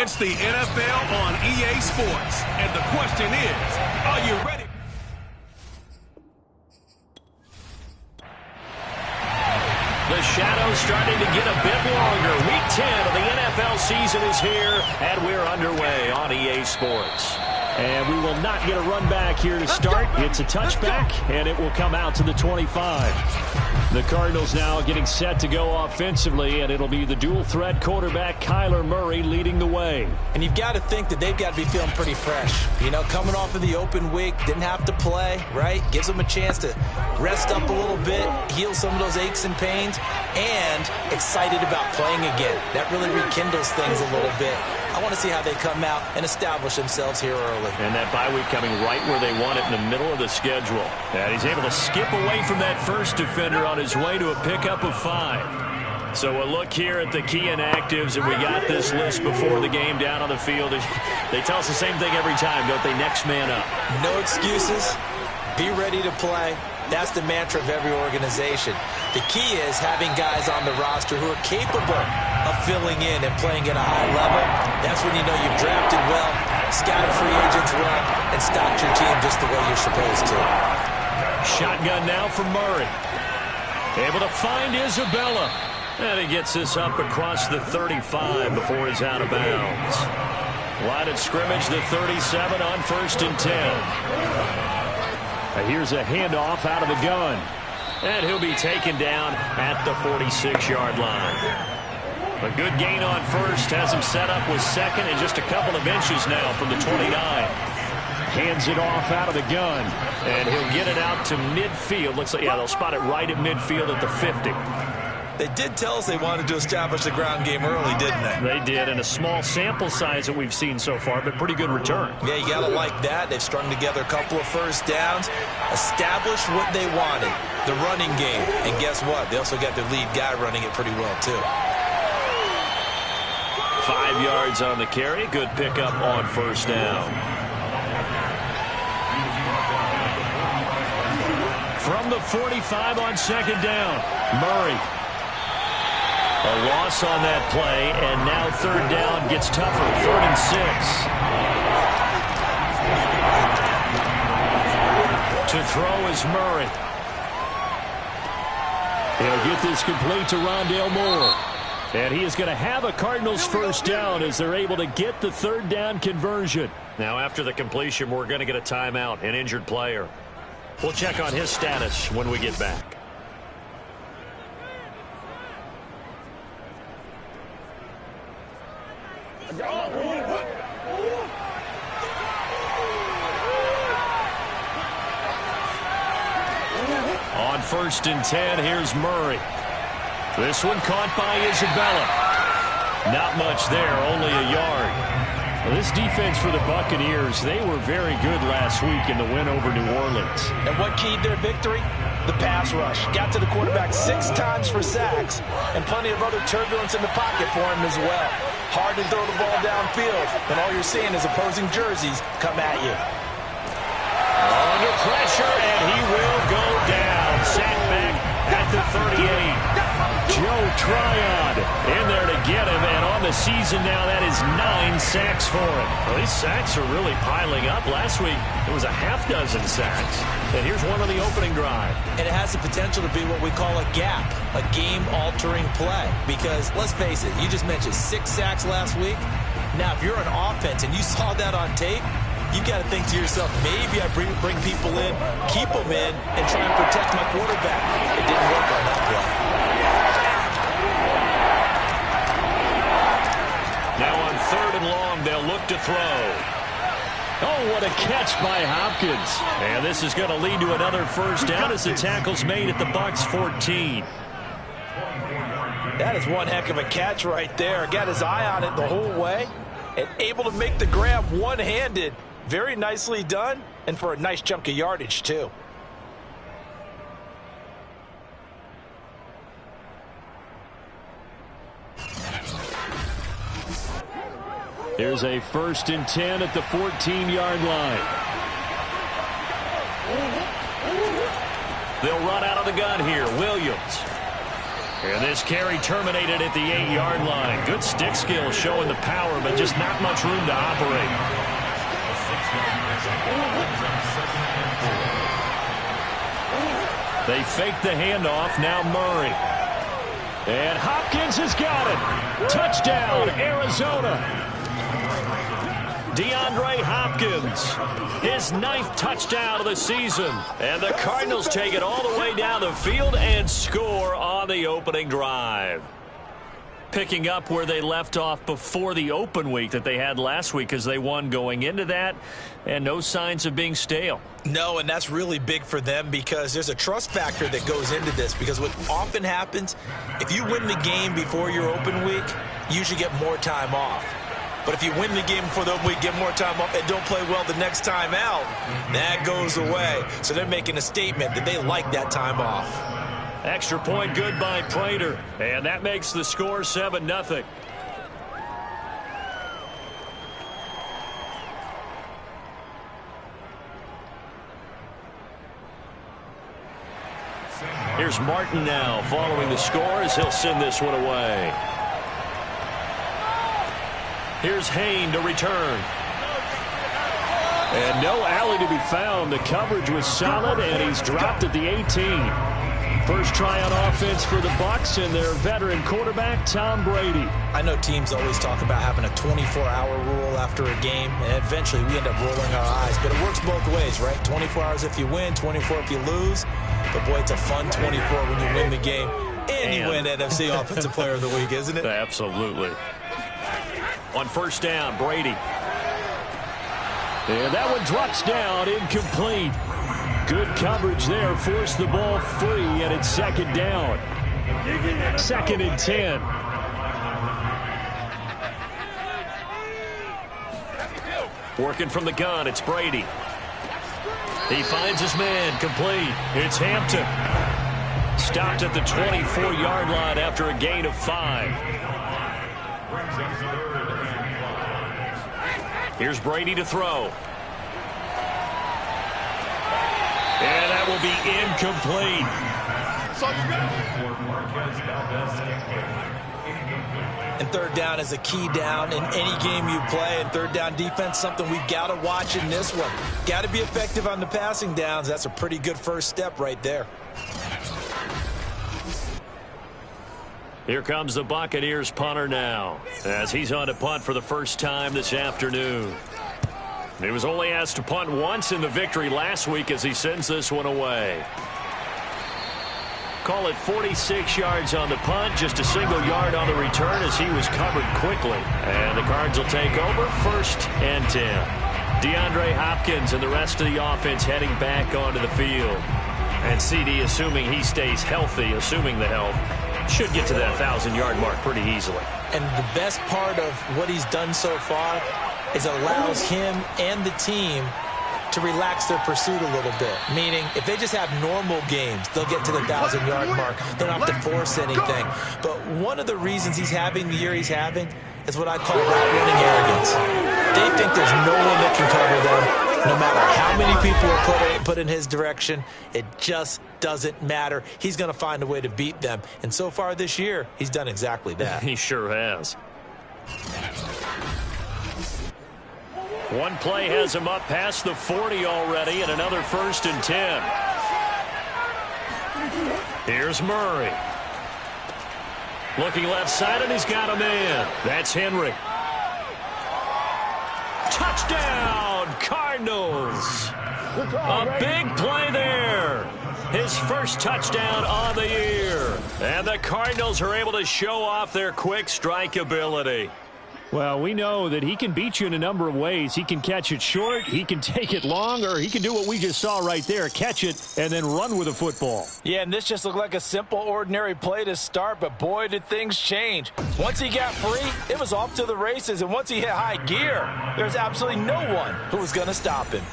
It's the NFL on EA Sports. And the question is, are you ready? The shadow's starting to get a bit longer. Week 10 of the NFL season is here, and we're underway on EA Sports. And we will not get a run back here to start. It's a touchback, and it will come out to the 25. The Cardinals now getting set to go offensively, and it'll be the dual-threat quarterback Kyler Murray leading the way. And you've got to think that they've got to be feeling pretty fresh. You know, coming off of the open week, didn't have to play, right? Gives them a chance to rest up a little bit, heal some of those aches and pains, and excited about playing again. That really rekindles things a little bit. I want to see how they come out and establish themselves here early. And that bye week coming right where they want it in the middle of the schedule. And he's able to skip away from that first defender on his way to a pickup of 5. So a look here at the key inactives, and we got this list before the game down on the field. They tell us the same thing every time, don't they? Next man up. No excuses. Be ready to play. That's the mantra of every organization. The key is having guys on the roster who are capable of filling in and playing at a high level. That's when you know you've drafted well, scouted free agents well, and stocked your team just the way you're supposed to. Shotgun now for Murray. Able to find Isabella. And he gets this up across the 35 before he's out of bounds. Line of scrimmage, the 37 on 1st and 10. Here's a handoff out of the gun. And he'll be taken down at the 46-yard line. A good gain on first. Has him set up with second and just a couple of inches now from the 29. Hands it off out of the gun. And he'll get it out to midfield. Looks like, yeah, they'll spot it right at midfield at the 50. They did tell us they wanted to establish the ground game early, didn't they? They did, and a small sample size that we've seen so far, but pretty good return. Yeah, you got to like that. They've strung together a couple of first downs, established what they wanted, the running game. And guess what? They also got their lead guy running it pretty well, too. 5 yards on the carry. Good pickup on first down. From the 45 on second down, Murray. A loss on that play, and now third down gets tougher. 3rd and 6. To throw is Murray. He'll get this complete to Rondale Moore. And he is going to have a Cardinals first down as they're able to get the third down conversion. Now after the completion, we're going to get a timeout, an injured player. We'll check on his status when we get back. On 1st and 10, here's Murray. This one caught by Isabella. Not much there, only a yard. Well, this defense for the Buccaneers, they were very good last week in the win over New Orleans. And what keyed their victory? The pass rush. Got to the quarterback 6 times for sacks, and plenty of other turbulence in the pocket for him as well. Hard to throw the ball downfield, and all you're seeing is opposing jerseys come at you. Under pressure, and he will go down. Sacked back at the 38. Joe Tryon in there to get him, and on the season now, that is 9 sacks for him. Well, these sacks are really piling up. Last week, it was a half dozen sacks, and here's one on the opening drive. And it has the potential to be what we call a gap, a game-altering play, because let's face it, you just mentioned 6 sacks last week. Now, if you're an offense and you saw that on tape, you've got to think to yourself, maybe I bring people in, keep them in, and try and protect my quarterback. It didn't work on that play. Now on 3rd and long, they'll look to throw. Oh, what a catch by Hopkins. And this is going to lead to another first down as the tackle's made at the Bucs 14. That is one heck of a catch right there. Got his eye on it the whole way and able to make the grab one-handed. Very nicely done, and for a nice chunk of yardage, too. Here's a 1st and 10 at the 14-yard line. They'll run out of the gun here. Williams. And this carry terminated at the 8-yard line. Good stick skill showing the power, but just not much room to operate. They fake the handoff. Now Murray. And Hopkins has got it. Touchdown, Arizona. DeAndre Hopkins, his 9th touchdown of the season. And the Cardinals take it all the way down the field and score on the opening drive. Picking up where they left off before the open week that they had last week as they won going into that, and no signs of being stale. No, and that's really big for them because there's a trust factor that goes into this, because what often happens, if you win the game before your open week, you usually get more time off. But if you win the game before the open week, get more time off, and don't play well the next time out, that goes away. So they're making a statement that they like that time off. Extra point good by Prater, and that makes the score 7-0. Here's Martin now following the score as he'll send this one away. Here's Hain to return. And no alley to be found. The coverage was solid, and he's dropped at the 18. First try on offense for the Bucs and their veteran quarterback, Tom Brady. I know teams always talk about having a 24-hour rule after a game, and eventually we end up rolling our eyes. But it works both ways, right? 24 hours if you win, 24 if you lose. But, boy, it's a fun 24 when you win the game and you win NFC Offensive Player of the Week, isn't it? Absolutely. On first down, Brady. And that one drops down, incomplete. Good coverage there, forced the ball free, and it's second down. 2nd and 10. Working from the gun, it's Brady. He finds his man, complete. It's Hampton. Stopped at the 24-yard line after a gain of 5. Here's Brady to throw. And that will be incomplete. And third down is a key down in any game you play. And third down defense, something we've got to watch in this one. Got to be effective on the passing downs. That's a pretty good first step right there. Here comes the Buccaneers punter now, as he's on to punt for the first time this afternoon. He was only asked to punt once in the victory last week as he sends this one away. Call it 46 yards on the punt, just a single yard on the return as he was covered quickly. And the Cards will take over, 1st and 10. DeAndre Hopkins and the rest of the offense heading back onto the field. And CD, assuming he stays healthy, assuming the health, should get to that 1,000-yard mark pretty easily. And the best part of what he's done so far is allows him and the team to relax their pursuit a little bit. Meaning, if they just have normal games, they'll get to the 1,000-yard mark. They don't have to force anything. But one of the reasons he's having the year he's having is what I call route-running arrogance. They think there's no one that can cover them. No matter how many people are put in his direction, it just doesn't matter. He's going to find a way to beat them. And so far this year, he's done exactly that. He sure has. One play has him up past the 40 already, and another 1st and 10. Here's Murray. Looking left side, and he's got a man. That's Henry. Touchdown, Cardinals. A big play there. His first touchdown on the year. And the Cardinals are able to show off their quick strike ability. Well, we know that he can beat you in a number of ways. He can catch it short, he can take it long, or he can do what we just saw right there, catch it and then run with the football. Yeah, and this just looked like a simple, ordinary play to start, but boy, did things change. Once he got free, it was off to the races, and once he hit high gear, there's absolutely no one who was going to stop him.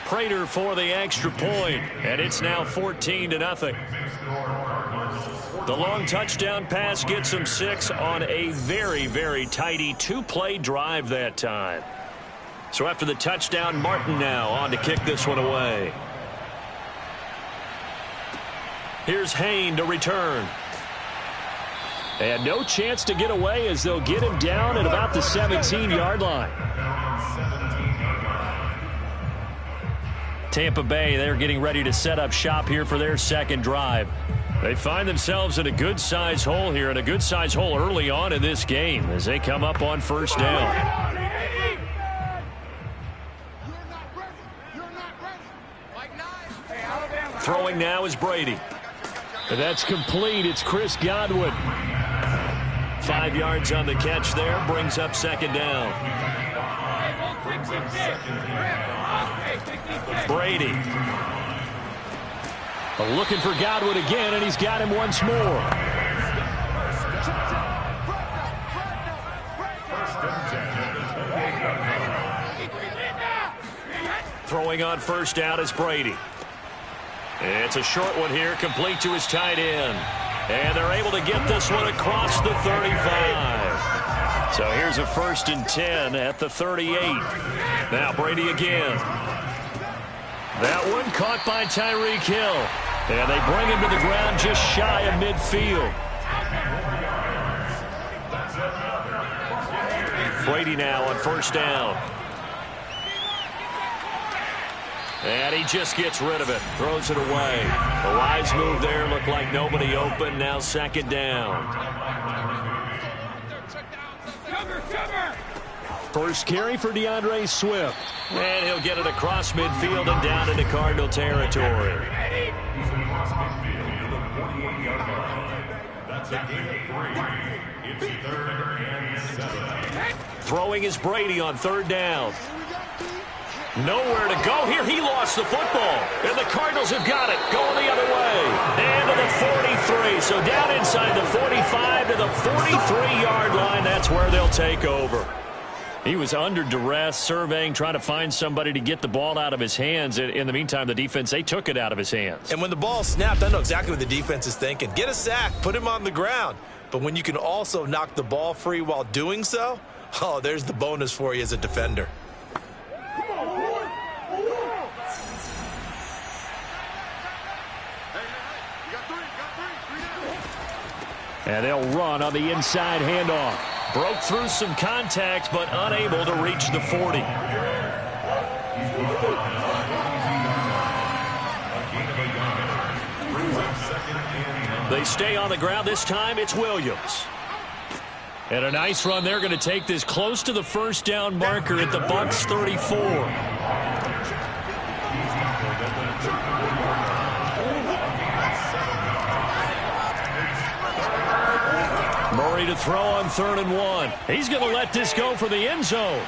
Prater for the extra point, and it's now 14-0. The long touchdown pass gets him 6 on a very, very tidy 2-play drive that time. So after the touchdown, Martin now on to kick this one away. Here's Hain to return. And no chance to get away as they'll get him down at about the 17-yard line. Tampa Bay, they're getting ready to set up shop here for their second drive. They find themselves in a good-sized hole here, and a good-sized hole early on in this game as they come up on first down. Throwing now is Brady. That's complete. It's Chris Godwin. 5 yards on the catch there. Brings up second down. Brady. Looking for Godwin again, and he's got him once more. Throwing on first down is Brady. It's a short one here, complete to his tight end. And they're able to get this one across the 35. So here's a 1st and 10 at the 38. Now Brady again. That one caught by Tyreek Hill. And they bring him to the ground just shy of midfield. Brady now on first down. And he just gets rid of it. Throws it away. The wise move there. Looked like nobody open. Now second down. First carry for DeAndre Swift. And he'll get it across midfield and down into Cardinal territory. Throwing is Brady on third down. Nowhere to go here. He lost the football. And the Cardinals have got it. Going the other way. And to the 43. So down inside the 45 to the 43-yard line. That's where they'll take over. He was under duress, surveying, trying to find somebody to get the ball out of his hands. In the meantime, the defense, they took it out of his hands. And when the ball snapped, I know exactly what the defense is thinking. Get a sack. Put him on the ground. But when you can also knock the ball free while doing so, oh, there's the bonus for you as a defender. And they'll run on the inside handoff. Broke through some contact, but unable to reach the 40. They stay on the ground. This time it's Williams. And a nice run. They're going to take this close to the first down marker at the Bucs 34. Murray to throw on 3rd and 1. He's going to let this go for the end zone.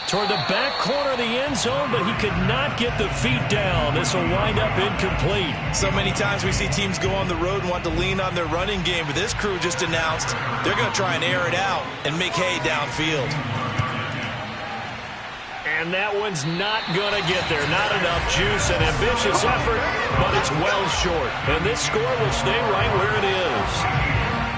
Toward the back corner of the end zone, but he could not get the feet down. This will wind up incomplete. So many times we see teams go on the road and want to lean on their running game, but this crew just announced they're going to try and air it out and make hay downfield. And that one's not going to get there. Not enough juice. An ambitious effort, but it's well short. And this score will stay right where it is.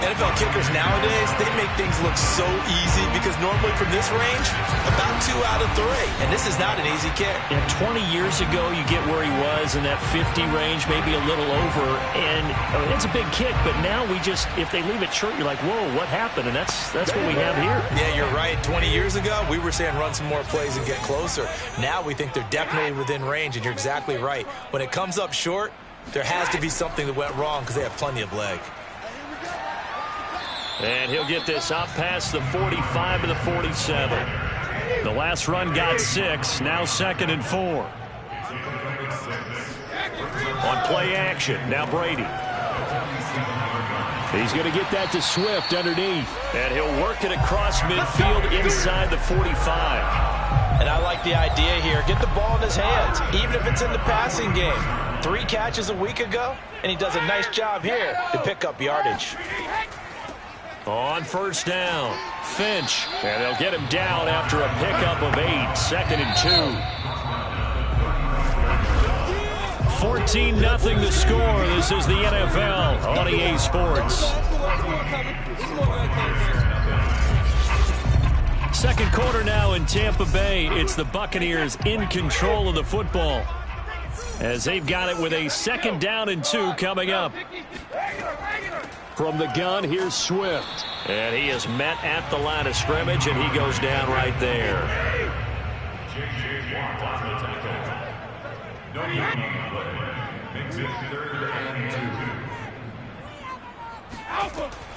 NFL kickers nowadays, they make things look so easy because normally from this range, about 2 out of 3. And this is not an easy kick. And 20 years ago, you get where he was in that 50 range, maybe a little over. And it's a big kick, but now we just, if they leave it short, you're like, whoa, what happened? And that's what we have here. Yeah, you're right. 20 years ago, we were saying run some more plays and get closer. Now we think they're definitely within range, and you're exactly right. When it comes up short, there has to be something that went wrong because they have plenty of leg. And he'll get this up past the 45 to the 47. The last run got 6. Now 2nd and 4. On play action. Now Brady. He's going to get that to Swift underneath. And he'll work it across midfield inside the 45. And I like the idea here. Get the ball in his hands, even if it's in the passing game. 3 catches a week ago, and he does a nice job here to pick up yardage. On first down, Finch. And they'll get him down after a pickup of 8. 2nd and 2. 14-0 the score. This is the NFL on EA Sports. Second quarter now in Tampa Bay. It's the Buccaneers in control of the football. as they've got it with a 2nd down and 2 coming up. From the gun, here's Swift. And he is met at the line of scrimmage, and he goes down right there.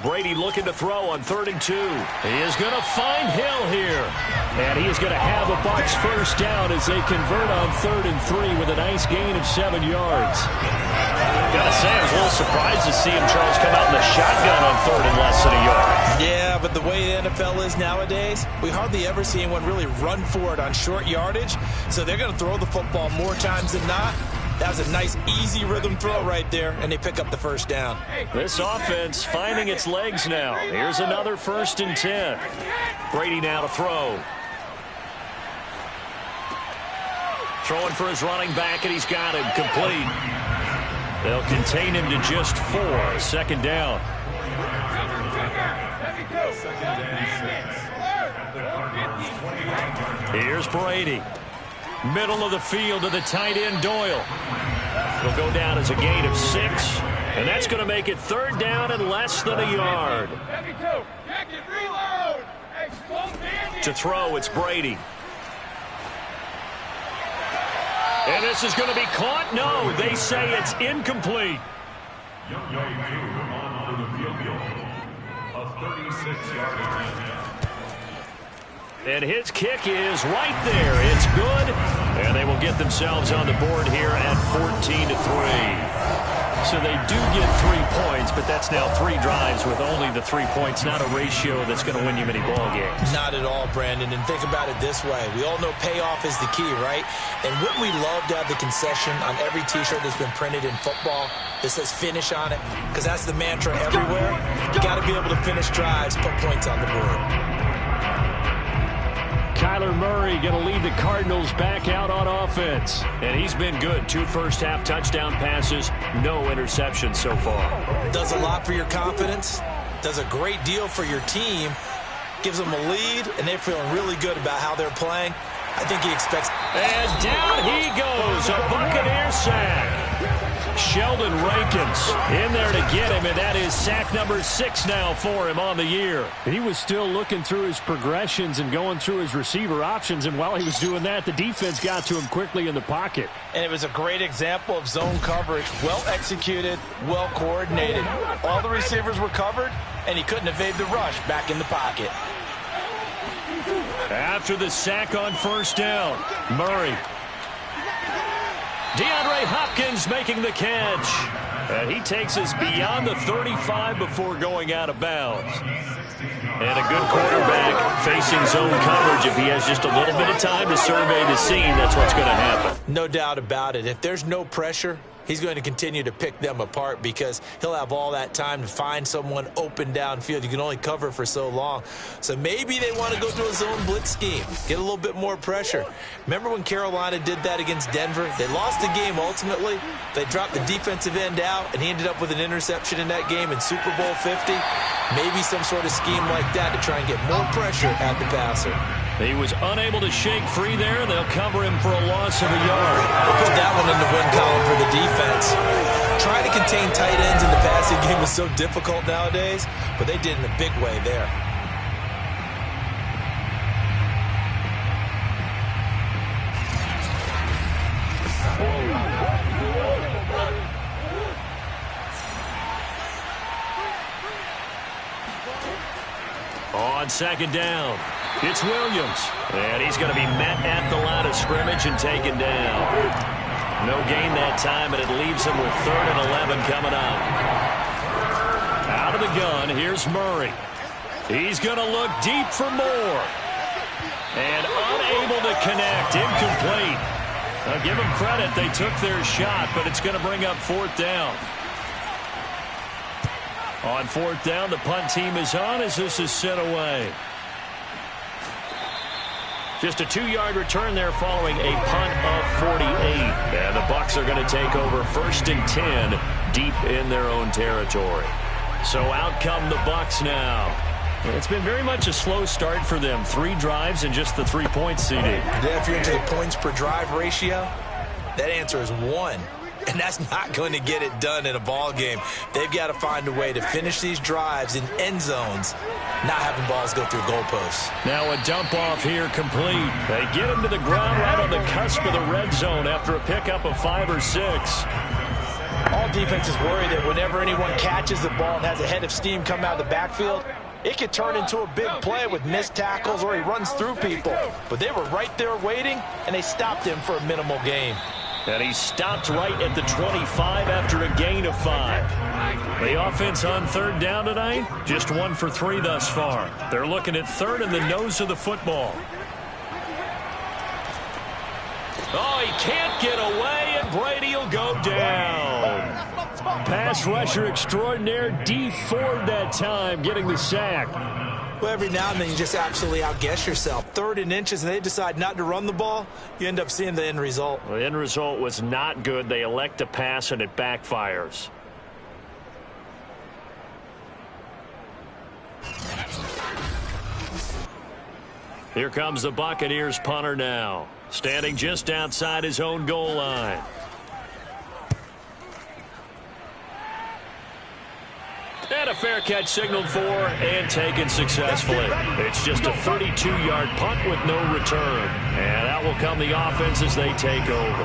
Brady looking to throw on 3rd and 2. He is going to find Hill here. And he is going to have the Bucs 1st down as they convert on 3rd and 3 with a nice gain of 7 yards. Gotta say, I was a little surprised to see him, Charles, come out in the shotgun on 3rd and less than a yard. Yeah, but the way the NFL is nowadays, we hardly ever see anyone really run for it on short yardage. So they're going to throw the football more times than not. That was a nice, easy rhythm throw right there, and they pick up the 1st down. This offense finding its legs now. Here's another 1st and 10. Brady now to throw. Throwing for his running back, and he's got him complete. They'll contain him to just 4. 2nd down. Here's Brady. Middle of the field to the tight end, Doyle. He'll go down as a gain of 6. And that's going to make it 3rd down and less than a yard. To throw, it's Brady. And this is going to be caught. No, they say it's incomplete. And his kick is right there. It's good. And they will get themselves on the board here at 14-3. So they do get 3 points, but that's now 3 drives with only the 3 points, not a ratio that's going to win you many ball games. Not at all, Brandon. And think about it this way. We all know payoff is the key, right? And wouldn't we love to have the concession on every T-shirt that's been printed in football that says finish on it? Because that's the mantra everywhere. You got to be able to finish drives, put points on the board. Kyler Murray going to lead the Cardinals back out on offense. And he's been good. 2 first-half touchdown passes, no interceptions so far. Does a lot for your confidence. Does a great deal for your team. Gives them a lead, and they're feeling really good about how they're playing. I think he expects... And down he goes, a Buccaneer sack. Sheldon Rankins in there to get him, and that is sack number 6 now for him on the year. He was still looking through his progressions and going through his receiver options, and while he was doing that, the defense got to him quickly in the pocket. And it was a great example of zone coverage. Well executed, well coordinated. All the receivers were covered, and he couldn't evade the rush back in the pocket. After the sack on 1st down, Murray. DeAndre Hopkins making the catch. And he takes us beyond the 35 before going out of bounds. And a good quarterback facing zone coverage. If he has just a little bit of time to survey the scene, that's what's going to happen. No doubt about it. If there's no pressure, he's going to continue to pick them apart because he'll have all that time to find someone open downfield. You can only cover for so long. So maybe they want to go to a zone blitz scheme, get a little bit more pressure. Remember when Carolina did that against Denver? They lost the game ultimately. They dropped the defensive end out, and he ended up with an interception in that game in Super Bowl 50. Maybe some sort of scheme like that to try and get more pressure at the passer. He was unable to shake free there. They'll cover him for a loss of a yard. We'll put that one in the win column for the defense. Trying to contain tight ends in the passing game is so difficult nowadays, but they did in a big way there. On 2nd down, it's Williams. And he's going to be met at the line of scrimmage and taken down. No gain that time, and it leaves him with 3rd and 11 coming up. Out of the gun, here's Murray. He's going to look deep for more. And unable to connect, incomplete. Now give them credit, they took their shot, but it's going to bring up 4th down. On 4th down, the punt team is on as this is sent away. Just a 2-yard return there following a punt of 48. And the Bucs are going to take over 1st and 10 deep in their own territory. So out come the Bucs now. It's been very much a slow start for them. 3 drives and just the 3 points, CD. Yeah, if you're into the points per drive ratio, That answer is 1. And that's not going to get it done in a ball game. They've got to find a way to finish these drives in end zones, not having balls go through goalposts. Now a dump off here complete. They get him to the ground right on the cusp of the red zone after a pickup of 5 or 6. All defenses worry that whenever anyone catches the ball and has a head of steam come out of the backfield, it could turn into a big play with missed tackles or he runs through people. But they were right there waiting, and they stopped him for a minimal gain. And he stopped right at the 25 after a gain of 5. The offense on third down tonight, just 1 for 3 thus far. They're looking at third in the nose of the football. Oh, he can't get away, and Brady will go down. Pass rusher extraordinaire, D Ford that time, getting the sack. Well, every now and then you just absolutely outguess yourself. 3rd and inches, and they decide not to run the ball. You end up seeing the end result. The end result was not good. They elect to pass, and it backfires. Here comes the Buccaneers punter now, standing just outside his own goal line. And a fair catch signaled for and taken successfully. It's just a 32-yard punt with no return. And out will come the offense as they take over.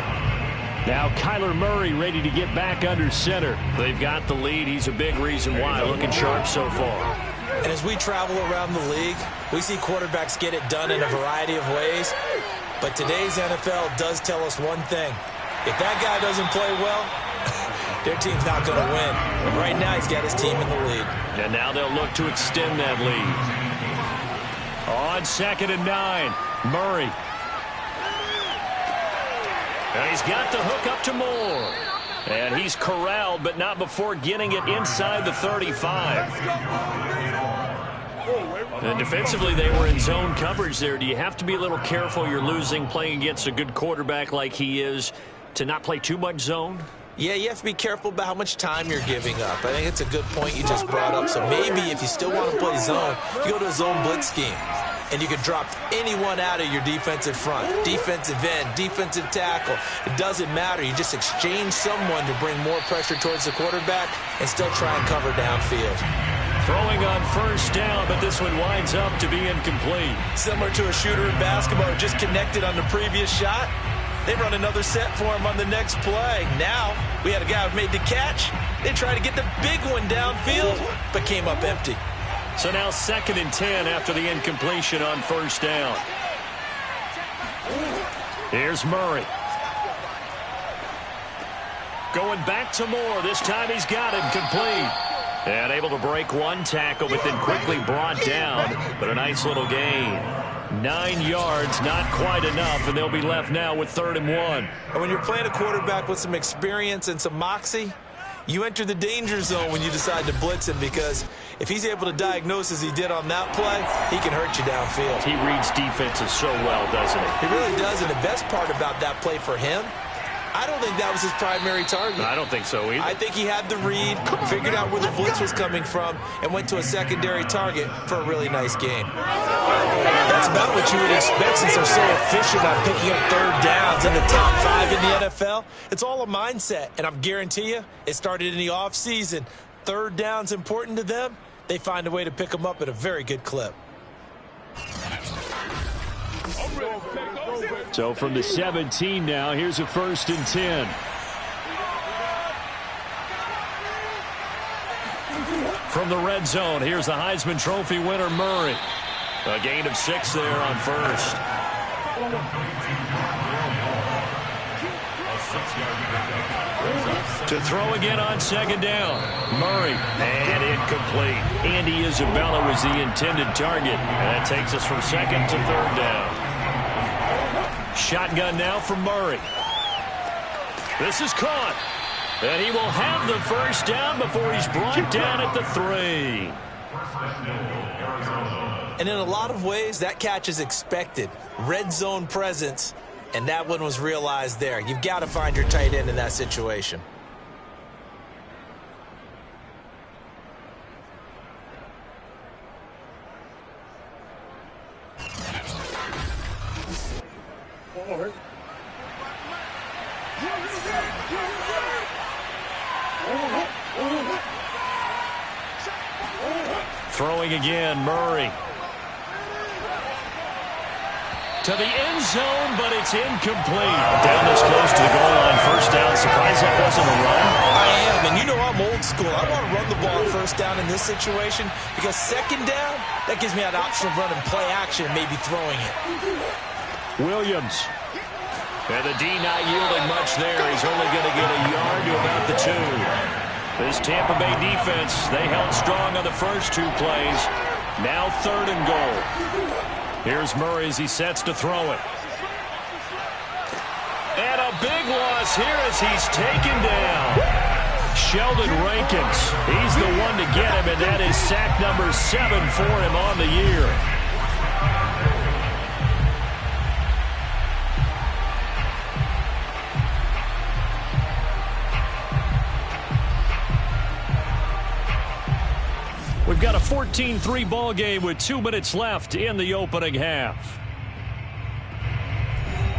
Now Kyler Murray ready to get back under center. They've got the lead. He's a big reason why. Looking sharp so far. And as we travel around the league, we see quarterbacks get it done in a variety of ways. But today's NFL does tell us one thing. If that guy doesn't play well, their team's not going to win. And right now, he's got his team in the lead. And now they'll look to extend that lead. On 2nd and 9, Murray. And he's got the hook up to Moore. And he's corralled, but not before getting it inside the 35. And defensively, they were in zone coverage there. Do you have to be a little careful? You're losing, playing against a good quarterback like he is, to not play too much zone? Yeah, you have to be careful about how much time you're giving up. I think it's a good point you just brought up. So maybe if you still want to play zone, you go to a zone blitz scheme. And you can drop anyone out of your defensive front. Defensive end, defensive tackle. It doesn't matter. You just exchange someone to bring more pressure towards the quarterback and still try and cover downfield. Throwing on 1st down, but this one winds up to be incomplete. Similar to a shooter in basketball who just connected on the previous shot. They run another set for him on the next play. Now, we had a guy who made the catch. They tried to get the big one downfield, but came up empty. So now 2nd and 10 after the incompletion on 1st down. Here's Murray. Going back to Moore. This time he's got him complete. And able to break one tackle, but then quickly brought down. But a nice little gain. 9 yards, not quite enough, and they'll be left now with 3rd and 1. And when you're playing a quarterback with some experience and some moxie, you enter the danger zone when you decide to blitz him, because if he's able to diagnose as he did on that play, he can hurt you downfield. He reads defenses so well, doesn't he? He really does, and the best part about that play for him, I don't think that was his primary target. I don't think so either. I think he had the read, figured out where the blitz was coming from, and went to a secondary target for a really nice gain. That's about what you would expect since they're so efficient on picking up 3rd downs in the top 5 in the NFL. It's all a mindset, and I guarantee you it started in the offseason. 3rd down's important to them. They find a way to pick them up at a very good clip. So from the 17 now, here's a 1st and 10. From the red zone, here's the Heisman Trophy winner, Murray. A gain of 6 there on 1st. To throw again on 2nd down. Murray, and incomplete. Andy Isabella was the intended target. And that takes us from 2nd to 3rd down. Shotgun now from Murray. This is caught. And he will have the 1st down before he's brought down at the 3. And in a lot of ways, that catch is expected. Red zone presence, and that one was realized there. You've got to find your tight end in that situation. Throwing again, Murray. To the end zone, but it's incomplete. Down this close to the goal line, first down. Surprised that wasn't a run? I am, and you know I'm old school. I want to run the ball first down in this situation because second down, that gives me an option of running play action and maybe throwing it. Williams. And the D not yielding much there. He's only going to get a yard to about the 2. This Tampa Bay defense, they held strong on the first 2 plays. Now 3rd and goal. Here's Murray as he sets to throw it. And a big loss here as he's taken down. Sheldon Rankins. He's the one to get him, and that is sack number 7 for him on the year. We've got a 14-3 ball game with 2 minutes left in the opening half.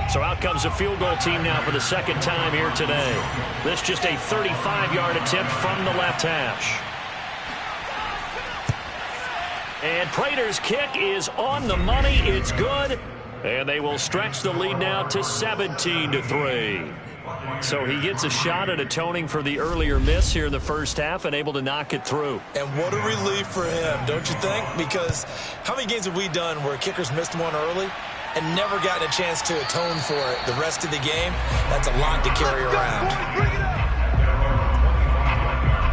So out comes a field goal team now for the second time here today. This just a 35-yard attempt from the left hash. And Prater's kick is on the money. It's good. And they will stretch the lead now to 17-3. So he gets a shot at atoning for the earlier miss here in the first half and able to knock it through. And what a relief for him, don't you think? Because how many games have we done where kickers missed one early and never gotten a chance to atone for it the rest of the game? That's a lot to carry around.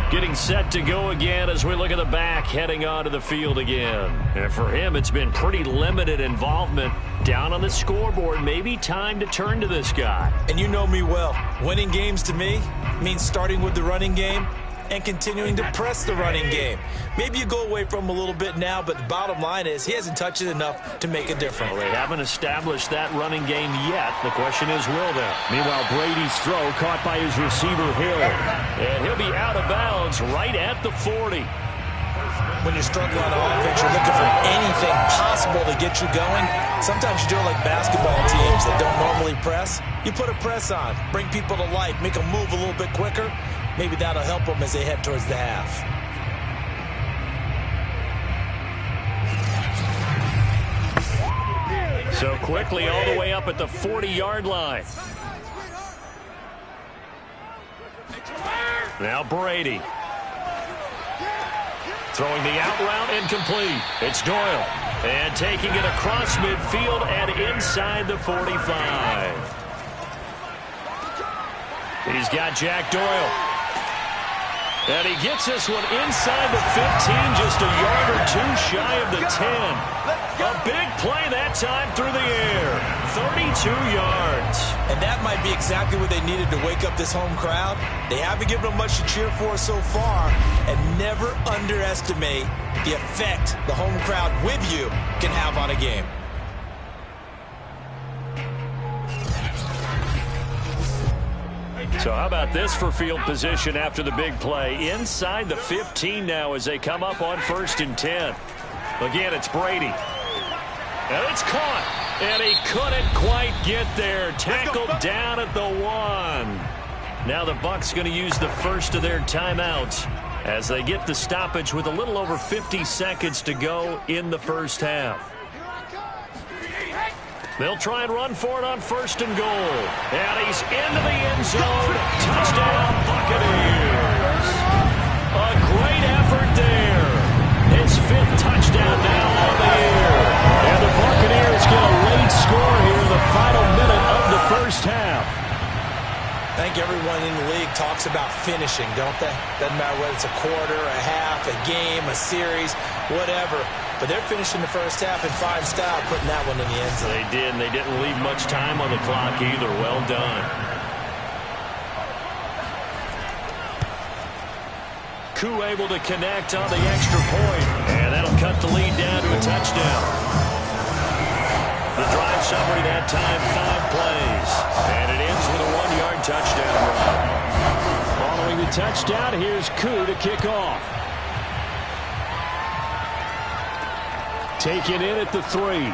Getting set to go again as we look at the back, heading onto the field again. And for him, it's been pretty limited involvement. Down on the scoreboard, maybe time to turn to this guy. And you know me well. Winning games to me means starting with the running game and continuing to press the running game. Maybe you go away from him a little bit now, but the bottom line is he hasn't touched it enough to make a difference. Well, they haven't established that running game yet. The question is, will they? Meanwhile, Brady's throw caught by his receiver, Hill. And he'll be out of bounds right at the 40. When you're struggling on offense, you're looking for anything possible to get you going. Sometimes you do it like basketball teams that don't normally press. You put a press on, bring people to life, make them move a little bit quicker. Maybe that'll help them as they head towards the half. So quickly all the way up at the 40-yard line. Now Brady. Throwing the out route incomplete. It's Doyle. And taking it across midfield and inside the 45. He's got Jack Doyle. And he gets this one inside the 15, just a yard or 2 shy of the 10. A big play that time through the air. 32 yards. And that might be exactly what they needed to wake up this home crowd. They haven't given them much to cheer for so far. And never underestimate the effect the home crowd with you can have on a game. So how about this for field position after the big play? Inside the 15 now as they come up on 1st and 10. Again, it's Brady. And it's caught. And he couldn't quite get there. Tackled down at the 1. Now the Bucs going to use the first of their timeouts as they get the stoppage with a little over 50 seconds to go in the first half. They'll try and run for it on 1st and goal. And he's into the end zone. Touchdown, Buccaneers. A great effort there. His 5th touchdown now on the year. And the Buccaneers get a late score here in the final minute of the first half. I think everyone in the league talks about finishing, don't they? Doesn't matter whether it's a quarter, a half, a game, a series, whatever. But they're finishing the first half in fine style, putting that one in the end zone. They did, and they didn't leave much time on the clock either. Well done. Koo able to connect on the extra point, and that'll cut the lead down to a touchdown. The drive summary that time, 5 plays, and it ends with a 1-yard touchdown run. Following the touchdown, here's Koo to kick off. Taken in at the 3.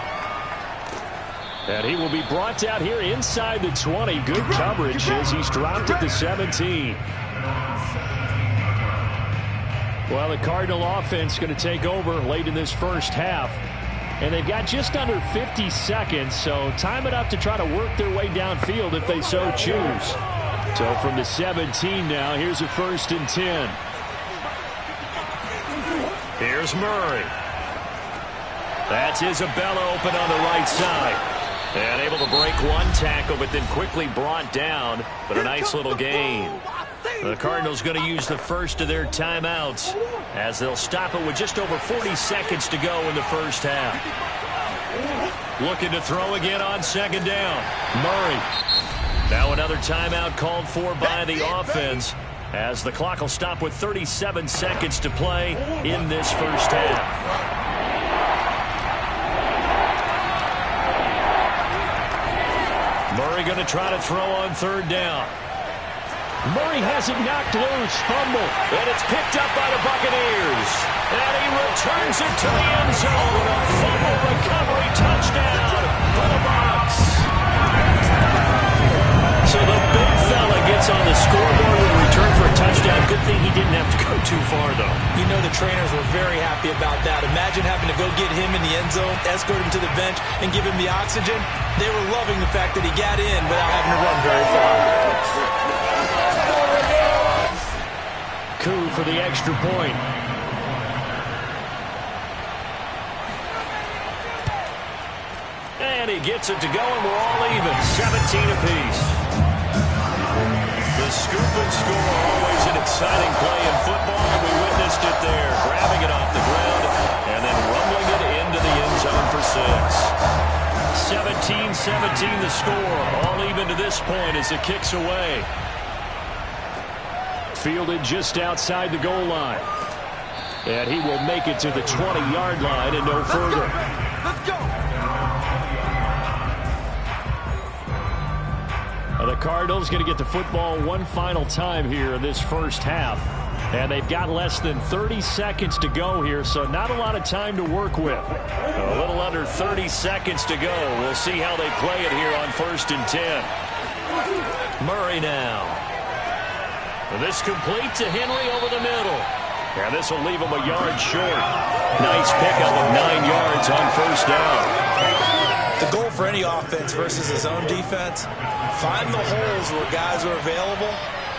And he will be brought down here inside the 20. Good coverage as he's dropped at the 17. Well, the Cardinal offense going to take over late in this first half. And they've got just under 50 seconds, so time enough to try to work their way downfield if they so choose. So from the 17 now, here's a 1st and 10. Here's Murray. That's Isabella open on the right side. And able to break one tackle, but then quickly brought down. But a nice little gain. The Cardinals going to use the first of their timeouts as they'll stop it with just over 40 seconds to go in the first half. Looking to throw again on 2nd down. Murray. Now another timeout called for by the offense as the clock will stop with 37 seconds to play in this first half. Murray going to try to throw on 3rd down. Murray has it knocked loose. Fumble. And it's picked up by the Buccaneers. And he returns it to the end zone. A fumble recovery touchdown for the Bucs. So the big fella gets on the scoreboard with a return for a touchdown. Good thing he didn't have to go too far, though. You know the trainers were very happy about that. Imagine having to go get him in the end zone, escort him to the bench, and give him the oxygen. They were loving the fact that he got in without having to run very far. Coup for the extra point. And he gets it to go, and we're all even. 17 apiece. The scoop and score, always an exciting play in football, and we witnessed it there. Grabbing it off the ground and then rumbling it into the end zone for 6. 17-17 the score. All even to this point as it kicks away. Fielded just outside the goal line. And he will make it to the 20-yard line and no further. Let's go. The Cardinals going to get the football one final time here in this first half. And they've got less than 30 seconds to go here, so not a lot of time to work with. A little under 30 seconds to go. We'll see how they play it here on 1st and 10. Murray now. This complete to Henry over the middle. And this will leave him a yard short. Nice pickup of 9 yards on 1st down. The goal for any offense versus his own defense, find the holes where guys are available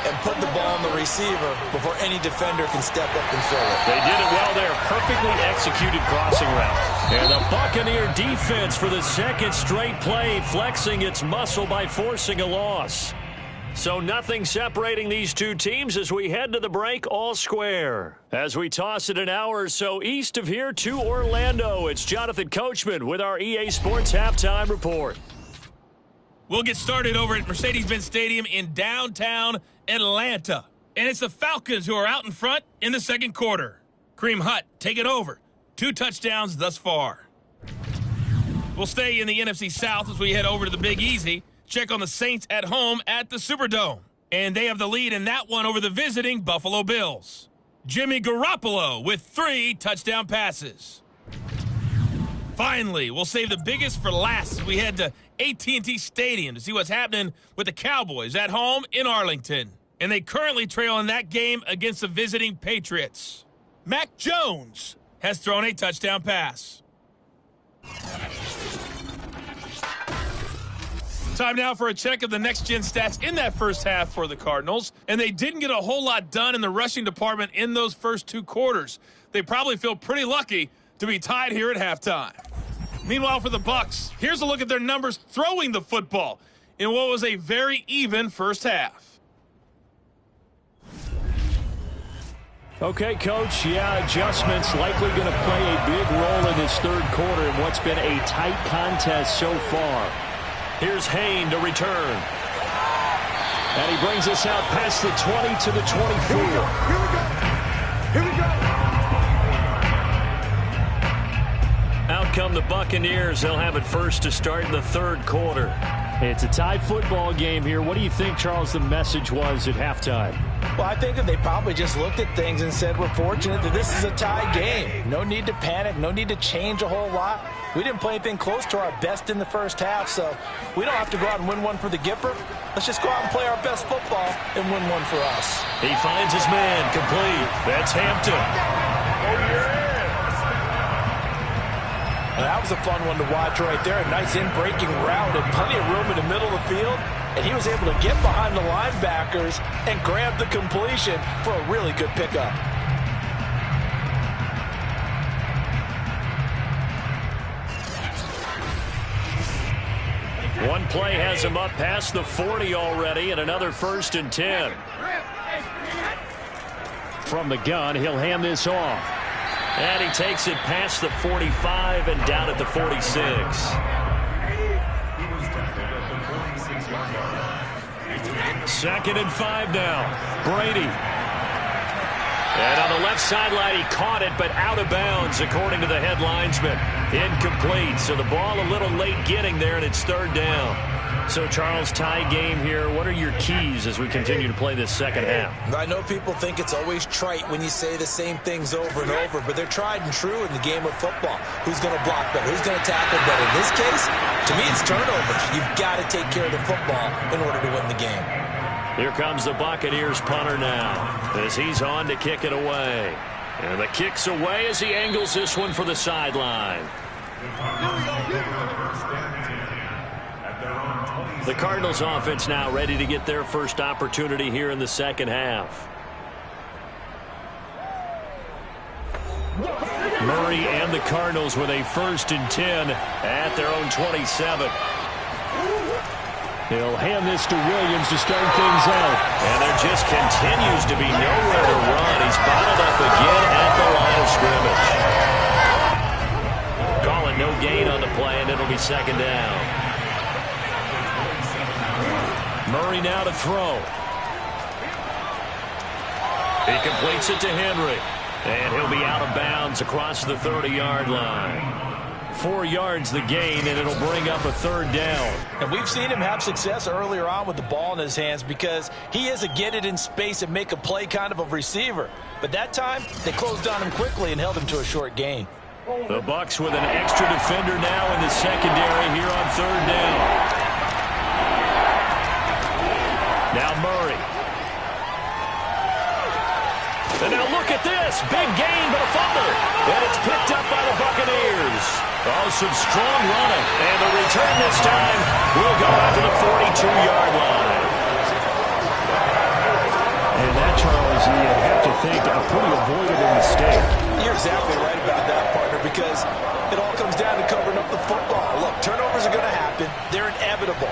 and put the ball on the receiver before any defender can step up and fill it. They did it well there. Perfectly executed crossing route. And the Buccaneer defense for the 2nd straight play, flexing its muscle by forcing a loss. So nothing separating these two teams as we head to the break, all square. As we toss it an hour or so east of here to Orlando, it's Jonathan Coachman with our EA Sports Halftime Report. We'll get started over at Mercedes-Benz Stadium in downtown Atlanta. And it's the Falcons who are out in front in the 2nd quarter. Kareem Hunt take it over. 2 touchdowns thus far. We'll stay in the NFC South as we head over to the Big Easy. Check on the Saints at home at the Superdome. And they have the lead in that one over the visiting Buffalo Bills. Jimmy Garoppolo with 3 touchdown passes. Finally, we'll save the biggest for last as we head to AT&T Stadium to see what's happening with the Cowboys at home in Arlington. And they currently trail in that game against the visiting Patriots. Mac Jones has thrown a touchdown pass. Time now for a check of the next-gen stats in that first half for the Cardinals. And they didn't get a whole lot done in the rushing department in those first 2 quarters. They probably feel pretty lucky to be tied here at halftime. Meanwhile, for the Bucs, here's a look at their numbers throwing the football in what was a very even first half. Okay, Coach, adjustments likely going to play a big role in this 3rd quarter in what's been a tight contest so far. Here's Hayne to return. And he brings us out past the 20 to the 24. Here we go. Out come the Buccaneers. They'll have it first to start in the 3rd quarter. It's a tied football game here. What do you think, Charles, the message was at halftime? Well, I think that they probably just looked at things and said, we're fortunate that this is a tie game. No need to panic, no need to change a whole lot. We didn't play anything close to our best in the first half, so we don't have to go out and win one for the Gipper. Let's just go out and play our best football and win one for us. He finds his man complete. That's Hampton. That was a fun one to watch right there. A nice in-breaking route and plenty of room in the middle of the field. And he was able to get behind the linebackers and grab the completion for a really good pickup. One play has him up past the 40 already, and another 1st and 10. From the gun, he'll hand this off. And he takes it past the 45 and down at the 46. Second and 5 now. Brady. And on the left sideline, he caught it, but out of bounds, according to the head linesman. Incomplete. So the ball a little late getting there, and it's 3rd down. So, Charles, tie game here. What are your keys as we continue to play this second half? I know people think it's always trite when you say the same things over and over, but they're tried and true in the game of football. Who's going to block better? Who's going to tackle better? In this case, to me, it's turnovers. You've got to take care of the football in order to win the game. Here comes the Buccaneers punter now as he's on to kick it away. And the kick's away as he angles this one for the sideline. The Cardinals offense now ready to get their first opportunity here in the second half. Murray and the Cardinals with a 1st and 10 at their own 27. He'll hand this to Williams to start things out. And there just continues to be nowhere to run. He's bottled up again at the line of scrimmage. Calling no gain on the play, and it'll be 2nd down. Murray now to throw. He completes it to Henry. And he'll be out of bounds across the 30-yard line. 4 yards the gain, and it'll bring up a 3rd down. And we've seen him have success earlier on with the ball in his hands because he is a get it in space and make a play kind of a receiver. But that time, they closed on him quickly and held him to a short gain. The Bucs with an extra defender now in the secondary here on 3rd down. Now Murray. And now look at this. Big gain, but a fumble. And it's picked up by the Buccaneers. Oh, some strong running. And the return this time will go out to the 42-yard line. And that, Charles, you have to think a pretty avoidable mistake. You're exactly right about that, partner, because it all comes down to covering up the football. Look, turnovers are going to happen. They're inevitable.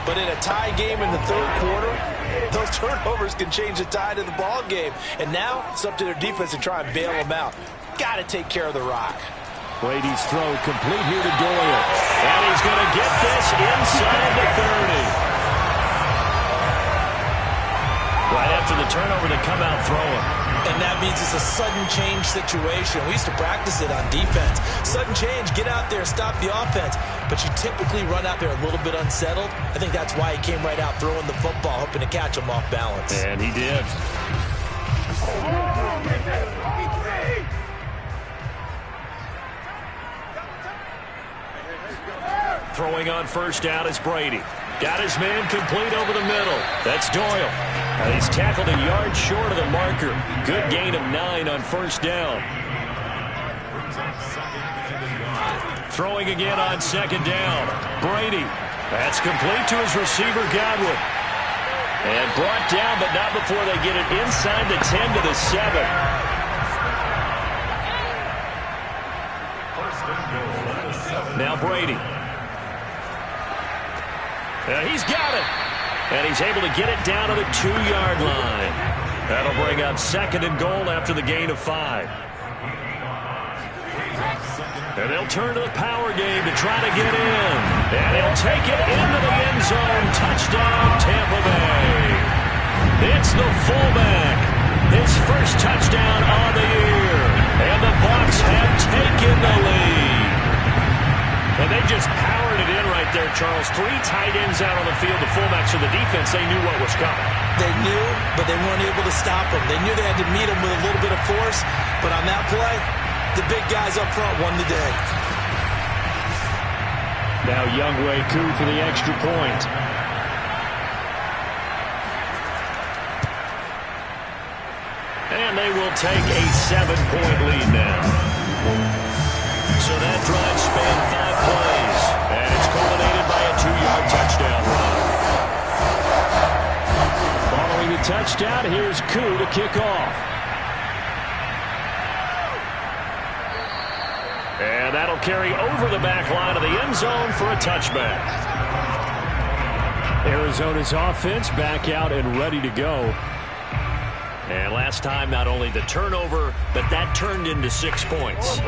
But in a tie game in the 3rd quarter, those turnovers can change the tide of the ball game. And now it's up to their defense to try and bail them out. Got to take care of the rock. Brady's throw complete here to Doyle. And he's going to get this inside the 30. Right after the turnover, they come out throwing. And that means it's a sudden change situation. We used to practice it on defense. Sudden change, get out there, stop the offense. But you typically run out there a little bit unsettled. I think that's why he came right out throwing the football, hoping to catch him off balance. And he did. Throwing on 1st down is Brady. Got his man complete over the middle. That's Doyle. And he's tackled a yard short of the marker. Good gain of 9 on 1st down. Throwing again on 2nd down. Brady. That's complete to his receiver, Godwin. And brought down, but not before they get it inside the 10 to the 7. Now Brady. He's got it. And he's able to get it down to the 2-yard line. That'll bring up 2nd and goal after the gain of 5. And they'll turn to the power game to try to get in. And he'll take it into the end zone. Touchdown, Tampa Bay. It's the fullback. His first touchdown on the year. And the Bucs have taken the lead. And they just powered it in right there, Charles, 3 tight ends out on the field. The fullbacks of the defense, they knew what was coming. They knew, but they weren't able to stop them. They knew they had to meet them with a little bit of force, but on that play, the big guys up front won the day. Now Younghoe Koo for the extra point. And they will take a 7-point lead now. So that drive spanned 5 plays, and it's culminated by a 2-yard touchdown run. Following the touchdown, here's Koo to kick off. And that'll carry over the back line of the end zone for a touchback. Arizona's offense back out and ready to go. And last time, not only the turnover, but that turned into 6 points.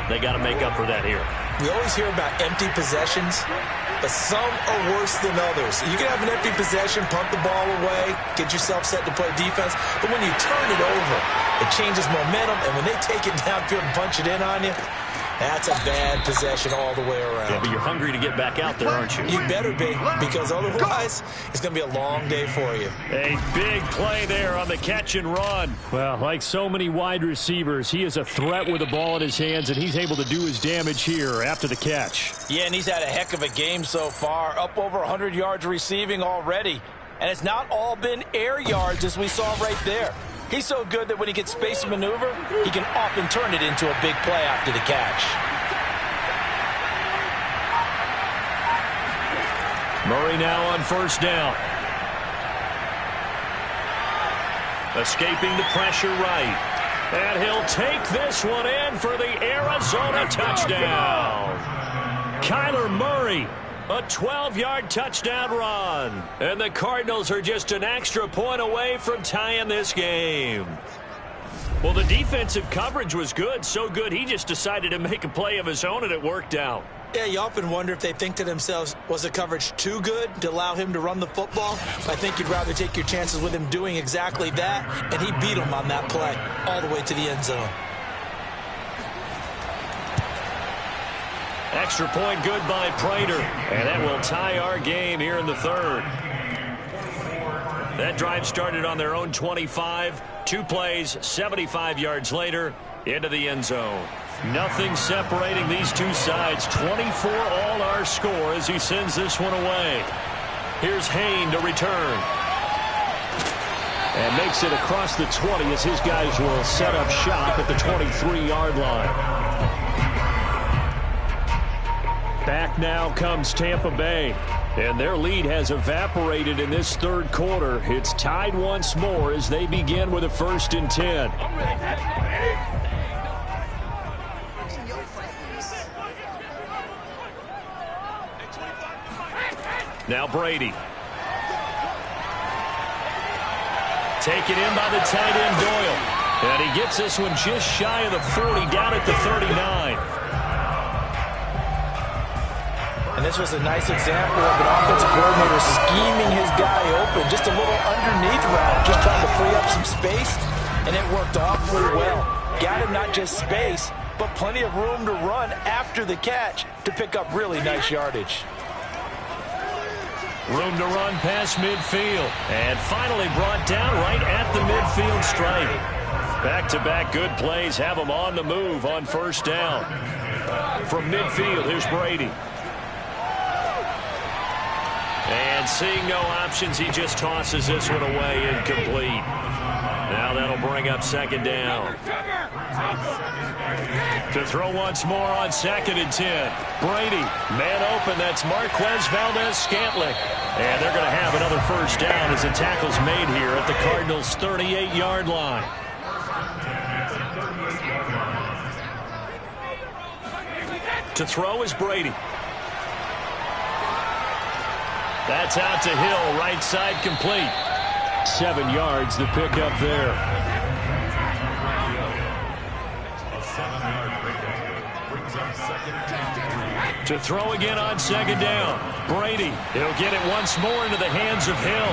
They got to make up for that here. We always hear about empty possessions, but some are worse than others. You can have an empty possession, punt the ball away, get yourself set to play defense, but when you turn it over, it changes momentum, and when they take it downfield and punch it in on you, that's a bad possession all the way around. Yeah, but you're hungry to get back out there, aren't you? You better be, because otherwise, it's going to be a long day for you. A big play there on the catch and run. Well, like so many wide receivers, he is a threat with the ball in his hands, and he's able to do his damage here after the catch. Yeah, and he's had a heck of a game so far, up over 100 yards receiving already. And it's not all been air yards, as we saw right there. He's so good that when he gets space to maneuver, he can often turn it into a big play after the catch. Murray now on first down. Escaping the pressure right. And he'll take this one in for the Arizona touchdown. Kyler Murray. A 12-yard touchdown run. And the Cardinals are just an extra point away from tying this game. Well, the defensive coverage was good. So good, he just decided to make a play of his own, and it worked out. Yeah, you often wonder if they think to themselves, was the coverage too good to allow him to run the football? I think you'd rather take your chances with him doing exactly that, and he beat him on that play all the way to the end zone. Extra point good by Prater, and that will tie our game here in the third. That drive started on their own 25. 2 plays, 75 yards later, into the end zone. Nothing separating these two sides. 24 all our score as he sends this one away. Here's Hayne to return. And makes it across the 20 as his guys will set up shop at the 23-yard line. Back now comes Tampa Bay. And their lead has evaporated in this third quarter. It's tied once more as they begin with a 1st and 10. Now Brady. Taken in by the tight end Doyle. And he gets this one just shy of the 40, down at the 39. And this was a nice example of an offensive coordinator scheming his guy open. Just a little underneath route, just trying to free up some space, and it worked awfully well. Got him not just space, but plenty of room to run after the catch to pick up really nice yardage. Room to run past midfield. And finally brought down right at the midfield stripe. Back-to-back good plays have them on the move on first down. From midfield, here's Brady. And seeing no options, he just tosses this one away incomplete. Now that'll bring up 2nd down. To throw once more on 2nd and 10. Brady, man open, that's Marquez Valdez-Scantling. And they're going to have another first down as the tackle's made here at the Cardinals' 38-yard line. To throw is Brady. That's out to Hill, right side complete. 7 yards, the pickup there. To throw again on 2nd down. Brady, he'll get it once more into the hands of Hill.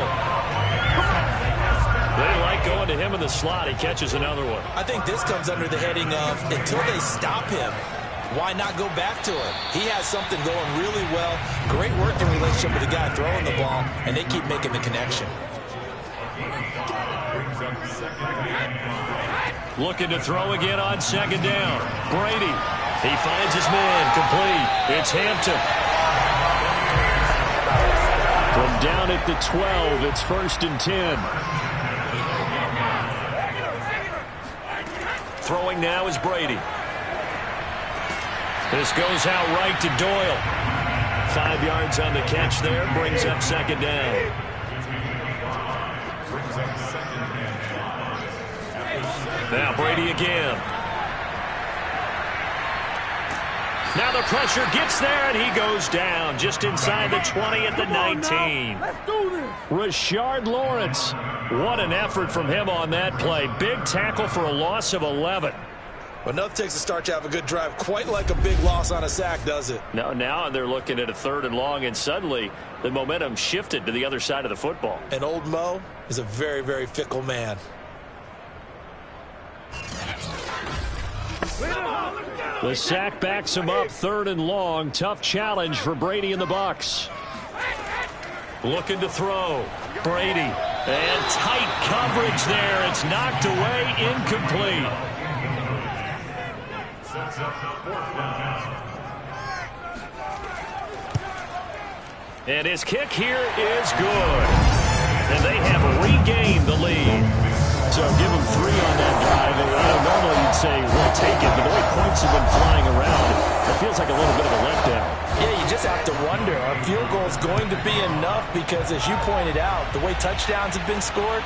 They like going to him in the slot. He catches another one. I think this comes under the heading of until they stop him, why not go back to it? He has something going really well. Great working relationship with the guy throwing the ball, and they keep making the connection. Looking to throw again on second down. Brady. He finds his man. Complete. It's Hampton. From down at the 12, it's 1st and 10. Throwing now is Brady. This goes out right to Doyle. 5 yards on the catch there. Brings up second down. Now Brady again. Now the pressure gets there, and he goes down just inside the 20 at the 19. Rashard Lawrence. What an effort from him on that play. Big tackle for a loss of 11. Well, nothing takes a start to have a good drive quite like a big loss on a sack, does it? No, now they're looking at a 3rd and long, and suddenly the momentum shifted to the other side of the football. And old Mo is a very, very fickle man. The sack backs him up, 3rd and long. Tough challenge for Brady and the Bucs. Looking to throw. Brady. And tight coverage there. It's knocked away, incomplete. And his kick here is good. And they have regained the lead. So give him 3 on that drive. And normally you'd say, we'll take it. But the way points have been flying around, it feels like a little bit of a letdown. Yeah, you just have to wonder, are field goals going to be enough? Because as you pointed out, the way touchdowns have been scored,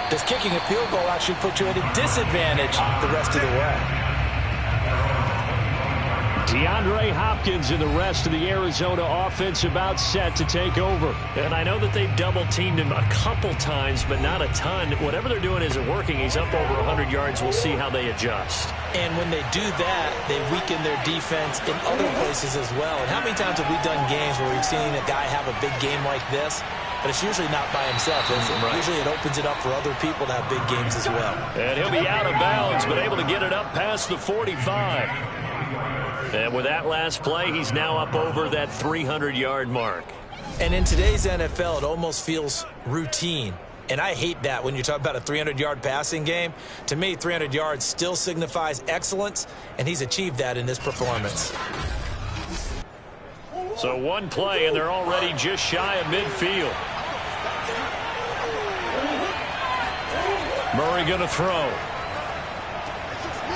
does kicking a field goal actually put you at a disadvantage the rest of the way? DeAndre Hopkins and the rest of the Arizona offense about set to take over. And I know that they've double-teamed him a couple times, but not a ton. Whatever they're doing isn't working. He's up over 100 yards. We'll see how they adjust. And when they do that, they weaken their defense in other places as well. And how many times have we done games where we've seen a guy have a big game like this? But it's usually not by himself, is it? Right. Usually it opens it up for other people to have big games as well. And he'll be out of bounds, but able to get it up past the 45. And with that last play, he's now up over that 300-yard mark. And in today's NFL, it almost feels routine. And I hate that when you talk about a 300-yard passing game. To me, 300 yards still signifies excellence, and he's achieved that in this performance. So one play, and they're already just shy of midfield. Murray going to throw.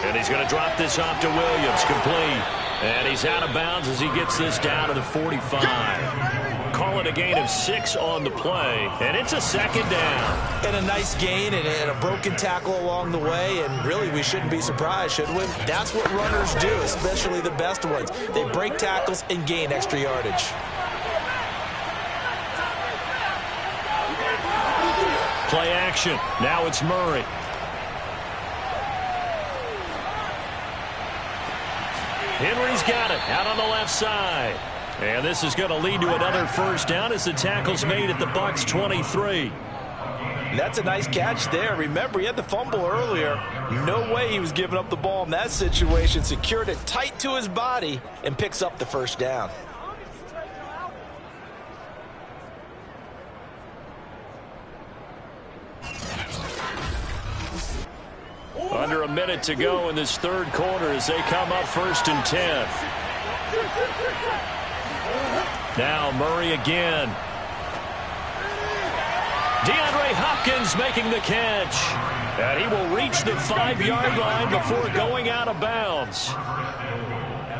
And he's going to drop this off to Williams. Complete. And he's out of bounds as he gets this down to the 45. Call it a gain of 6 on the play. And it's a second down. And a nice gain and a broken tackle along the way. And really, we shouldn't be surprised, should we? That's what runners do, especially the best ones. They break tackles and gain extra yardage. Play action. Now it's Murray. Henry's got it out on the left side. And this is going to lead to another first down as the tackle's made at the Bucs 23. That's a nice catch there. Remember, he had the fumble earlier. No way he was giving up the ball in that situation. Secured it tight to his body and picks up the first down. Under a minute to go in this third quarter as they come up 1st and 10. Now Murray again. DeAndre Hopkins making the catch. And he will reach the 5-yard line before going out of bounds.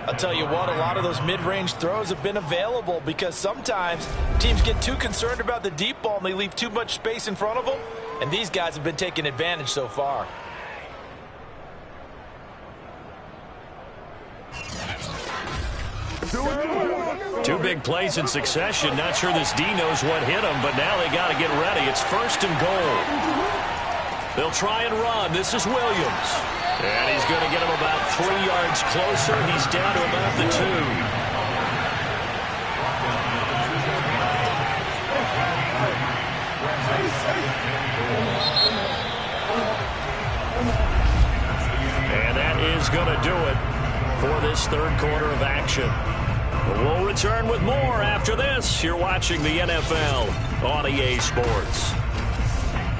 I'll tell you what, a lot of those mid-range throws have been available because sometimes teams get too concerned about the deep ball and they leave too much space in front of them. And these guys have been taking advantage so far. Two big plays in succession. Not sure this D knows what hit him, but now they got to get ready. It's 1st and goal. They'll try and run. This is Williams. And he's going to get him about 3 yards closer. He's down to about the 2. And that is going to do it. for this third quarter of action. We'll return with more after this. You're watching the NFL on EA Sports.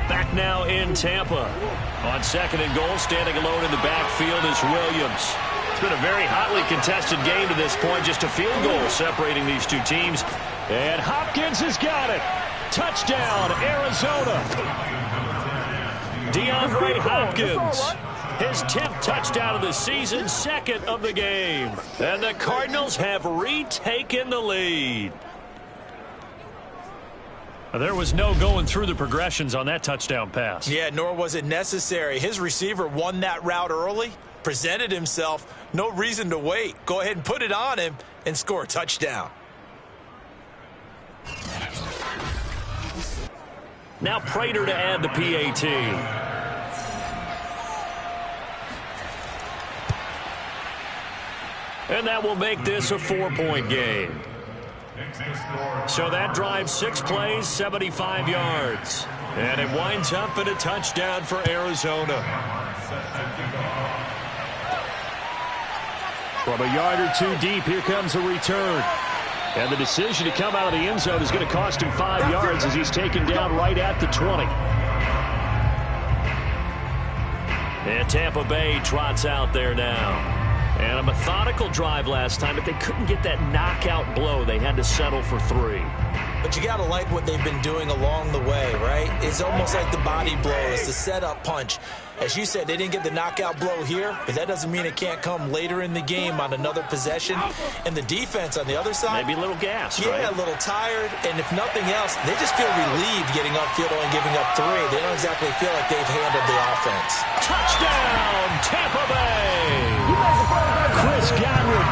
Back now in Tampa. On second and goal, standing alone in the backfield is Williams. It's been a very hotly contested game to this point. Just a field goal separating these two teams. And Hopkins has got it. Touchdown, Arizona. DeAndre Hopkins. His 10th touchdown of the season, second of the game. And the Cardinals have retaken the lead. There was no going through the progressions on that touchdown pass. Yeah, nor was it necessary. His receiver won that route early, presented himself. No reason to wait. Go ahead and put it on him and score a touchdown. Now Prater to add the PAT. And that will make this a 4-point game. So that drives 6 plays, 75 yards. And it winds up in a touchdown for Arizona. From a yard or two deep, here comes a return. And the decision to come out of the end zone is going to cost him 5 yards as he's taken down right at the 20. And Tampa Bay trots out there now. And a methodical drive last time, but they couldn't get that knockout blow. They had to settle for 3. But you got to like what they've been doing along the way, right? It's almost like the body blow. It's the setup punch. As you said, they didn't get the knockout blow here, but that doesn't mean it can't come later in the game on another possession. And the defense on the other side. Maybe a little gas, yeah, right? A little tired. And if nothing else, they just feel relieved getting upfield and giving up 3. They don't exactly feel like they've handled the offense. Touchdown, Tampa Bay! Chris Godwin,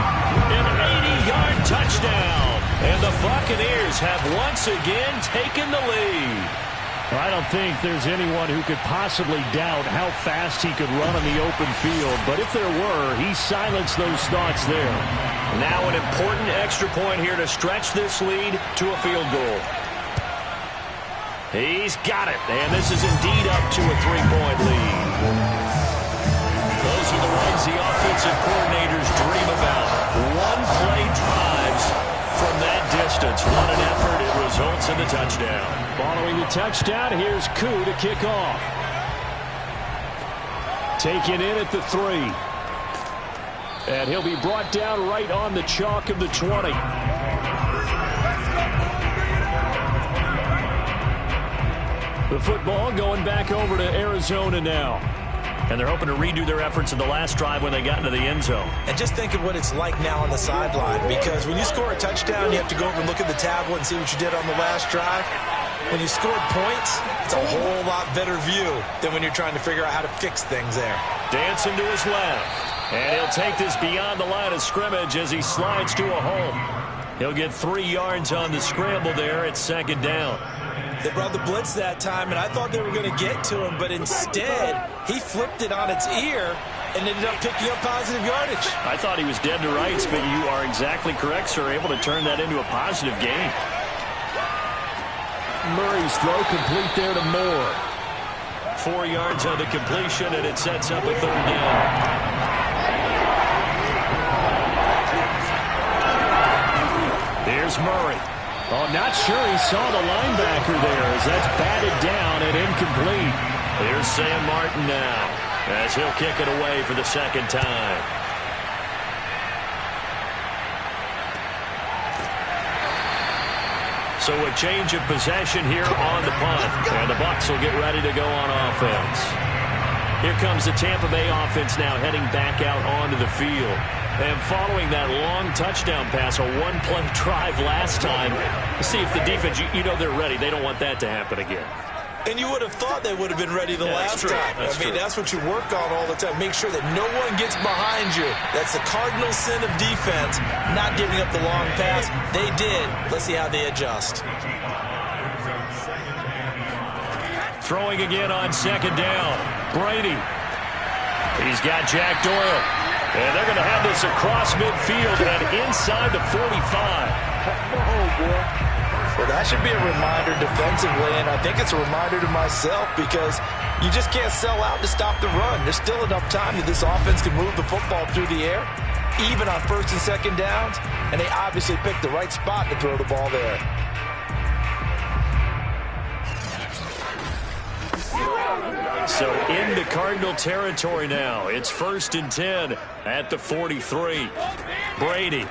an 80-yard touchdown. And the Buccaneers have once again taken the lead. I don't think there's anyone who could possibly doubt how fast he could run on the open field. But if there were, he silenced those thoughts there. Now an important extra point here to stretch this lead to a field goal. He's got it. And this is indeed up to a 3-point lead. Those are the ones the offensive coordinators dream about. One-play drives from that distance. What an effort. It results in the touchdown. Following the touchdown, here's Koo to kick off. Taken in at the 3. And he'll be brought down right on the chalk of the 20. The football going back over to Arizona now. And they're hoping to redo their efforts in the last drive when they got into the end zone. And just think of what it's like now on the sideline, because when you score a touchdown, you have to go over and look at the tablet and see what you did on the last drive. When you scored points, it's a whole lot better view than when you're trying to figure out how to fix things there. Dancing to his left. And he'll take this beyond the line of scrimmage as he slides to a hole. He'll get 3 yards on the scramble there at second down. They brought the blitz that time, and I thought they were going to get to him, but instead, he flipped it on its ear and ended up picking up positive yardage. I thought he was dead to rights, but you are exactly correct, sir. Able to turn that into a positive gain. Murray's throw complete there to Moore. 4 yards on the completion, and it sets up a 3rd down. Here's Murray. Oh, not sure he saw the linebacker there as that's batted down and incomplete. Here's Sam Martin now as he'll kick it away for the second time. So a change of possession here on the punt, and the Bucs will get ready to go on offense. Here comes the Tampa Bay offense now heading back out onto the field. And following that long touchdown pass, a one-play drive last time, see if the defense, you know they're ready. They don't want that to happen again. And you would have thought they would have been ready the last time. That's what you work on all the time. Make sure that no one gets behind you. That's the cardinal sin of defense, not giving up the long pass. They did. Let's see how they adjust. Throwing again on second down. Brady. He's got Jack Doyle. And they're going to have this across midfield and inside the 45. Well, that should be a reminder defensively, and I think it's a reminder to myself because you just can't sell out to stop the run. There's still enough time that this offense can move the football through the air. even on first and second downs, and they obviously picked the right spot to throw the ball there. So into Cardinal territory now. It's 1st and 10 at the 43. Brady.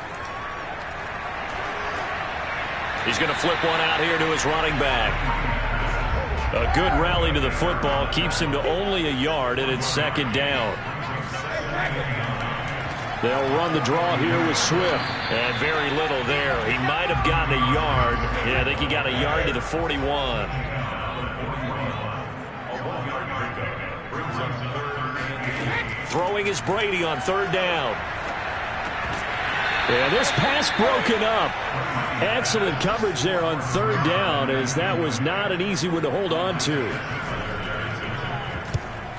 He's going to flip one out here to his running back. A good rally to the football keeps him to only a yard, and it's 2nd down. They'll run the draw here with Swift. And very little there. He might have gotten a yard. Yeah, I think he got a yard to the 41. Throwing is Brady on 3rd down. And this pass broken up. Excellent coverage there on 3rd down, as that was not an easy one to hold on to.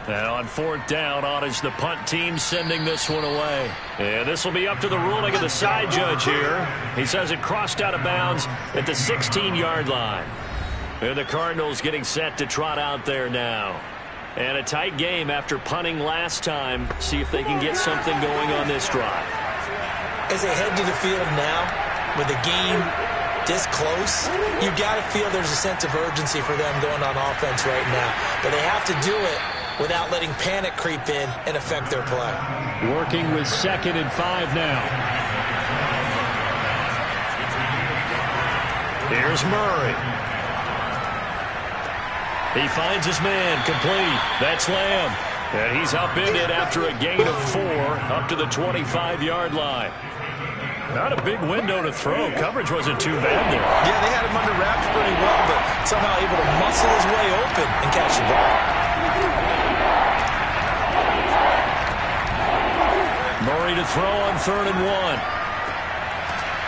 And on 4th down, on is the punt team sending this one away. And this will be up to the ruling of the side judge here. He says it crossed out of bounds at the 16-yard line. And the Cardinals getting set to trot out there now. And a tight game after punting last time. See if they can get something going on this drive. As they head to the field now, with the game this close, you got to feel there's a sense of urgency for them going on offense right now. But they have to do it without letting panic creep in and affect their play. Working with 2nd and 5 now. Here's Murray. He finds his man, complete. That's Lamb. And he's upended after a gain of 4 up to the 25-yard line. Not a big window to throw. Coverage wasn't too bad there. Yeah, they had him under wraps pretty well, but somehow able to muscle his way open and catch the ball. Murray to throw on 3rd and 1.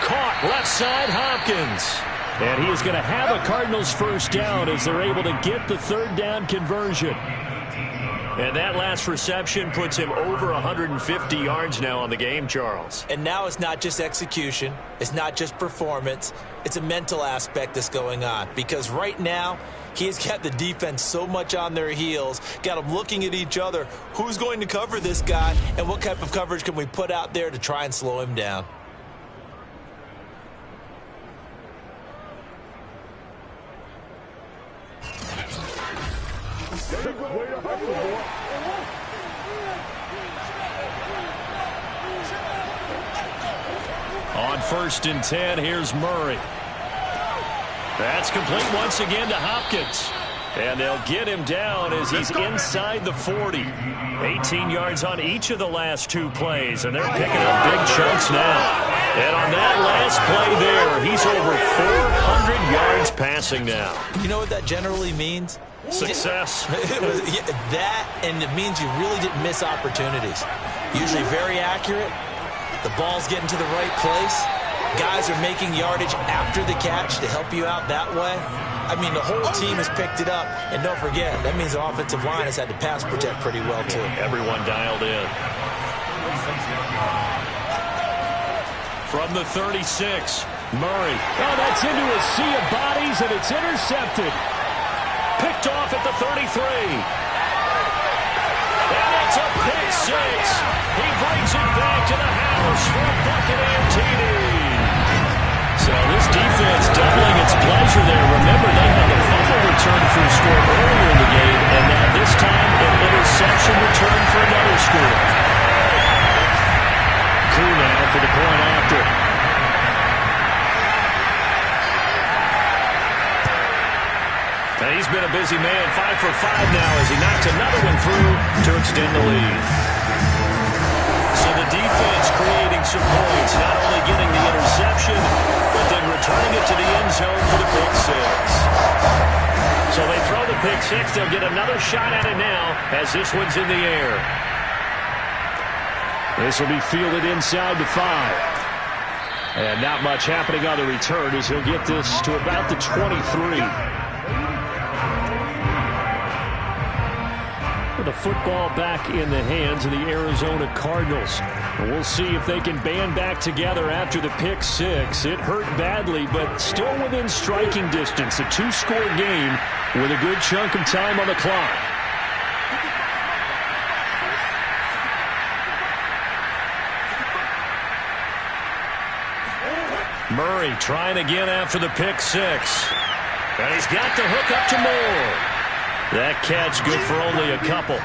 Caught left side, Hopkins. And he is going to have a Cardinals 1st down as they're able to get the 3rd down conversion. And that last reception puts him over 150 yards now on the game, Charles. And now it's not just execution. It's not just performance. It's a mental aspect that's going on. Because right now, he has got the defense so much on their heels, got them looking at each other. Who's going to cover this guy, and what type of coverage can we put out there to try and slow him down? On 1st and 10, here's Murray. That's complete once again to Hopkins. And they'll get him down as he's inside the 40. 18 yards on each of the last 2 plays, and they're picking up big chunks now. And on that last play there, he's over 400 yards passing now. You know what that generally means? Success. That, and it means you really didn't miss opportunities. Usually very accurate. The ball's getting to the right place. Guys are making yardage after the catch to help you out that way. I mean, the whole team has picked it up. And don't forget, that means the offensive line has had to pass protect pretty well, too. Everyone dialed in. From the 36, Murray. Oh, that's into a sea of bodies, and it's intercepted. Picked off at the 33. And it's a pick 6. He brings it back to the house for a Buccaneer TD. So this defense doubling its pleasure there. Remember, they had the fumble return for a score earlier in the game, and now this time an interception return for another score. Koo now for the point after. And he's been a busy man, 5 for 5 now as he knocks another one through to extend the lead. So the defense creating some points, not only getting the interception, but then returning it to the end zone for the pick 6. So they throw the pick 6. They'll get another shot at it now as this one's in the air. This will be fielded inside the 5. And not much happening on the return as he'll get this to about the 23. The football back in the hands of the Arizona Cardinals. And we'll see if they can band back together after the pick 6. It hurt badly, but still within striking distance. A 2-score game with a good chunk of time on the clock. Murray trying again after the pick six. And he's got the hook up to Moore. That catch good for only a couple.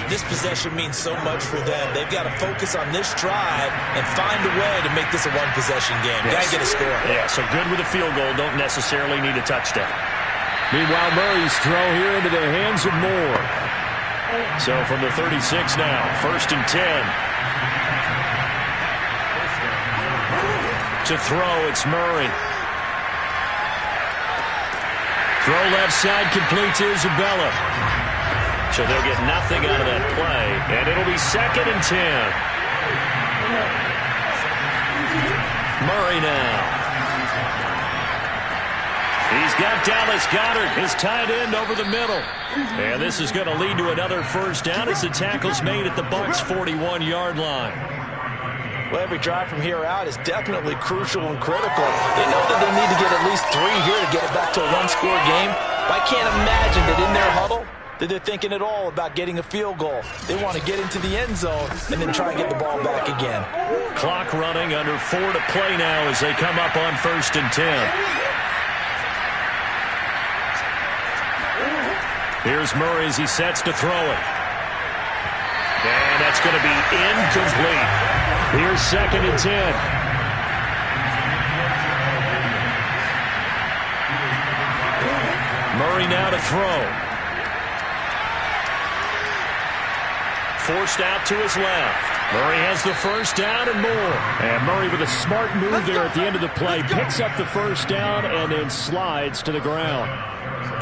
This possession means so much for them. They've got to focus on this drive and find a way to make this a one-possession game. Yes. Got to get a score. Yeah, so good with a field goal. Don't necessarily need a touchdown. Meanwhile, Murray's throw here into the hands of Moore. So from the 36 now, 1st and 10. To throw, it's Murray. Throw left side, complete to Isabella. So they'll get nothing out of that play, and it'll be 2nd and 10. Murray now. He's got Dallas Goedert, his tight end, over the middle. And this is going to lead to another first down as the tackle's made at the Bucs' 41-yard line. Well, every drive from here out is definitely crucial and critical. They know that they need to get at least 3 here to get it back to a one-score game. But I can't imagine that in their huddle that they're thinking at all about getting a field goal. They want to get into the end zone and then try and get the ball back again. Clock running, under 4 to play now as they come up on 1st and 10. Here's Murray as he sets to throw it. And that's going to be incomplete. Here's 2nd and 10. Murray now to throw. Forced out to his left. Murray has the first down and more. And Murray with a smart move there at the end of the play. Picks up the first down and then slides to the ground.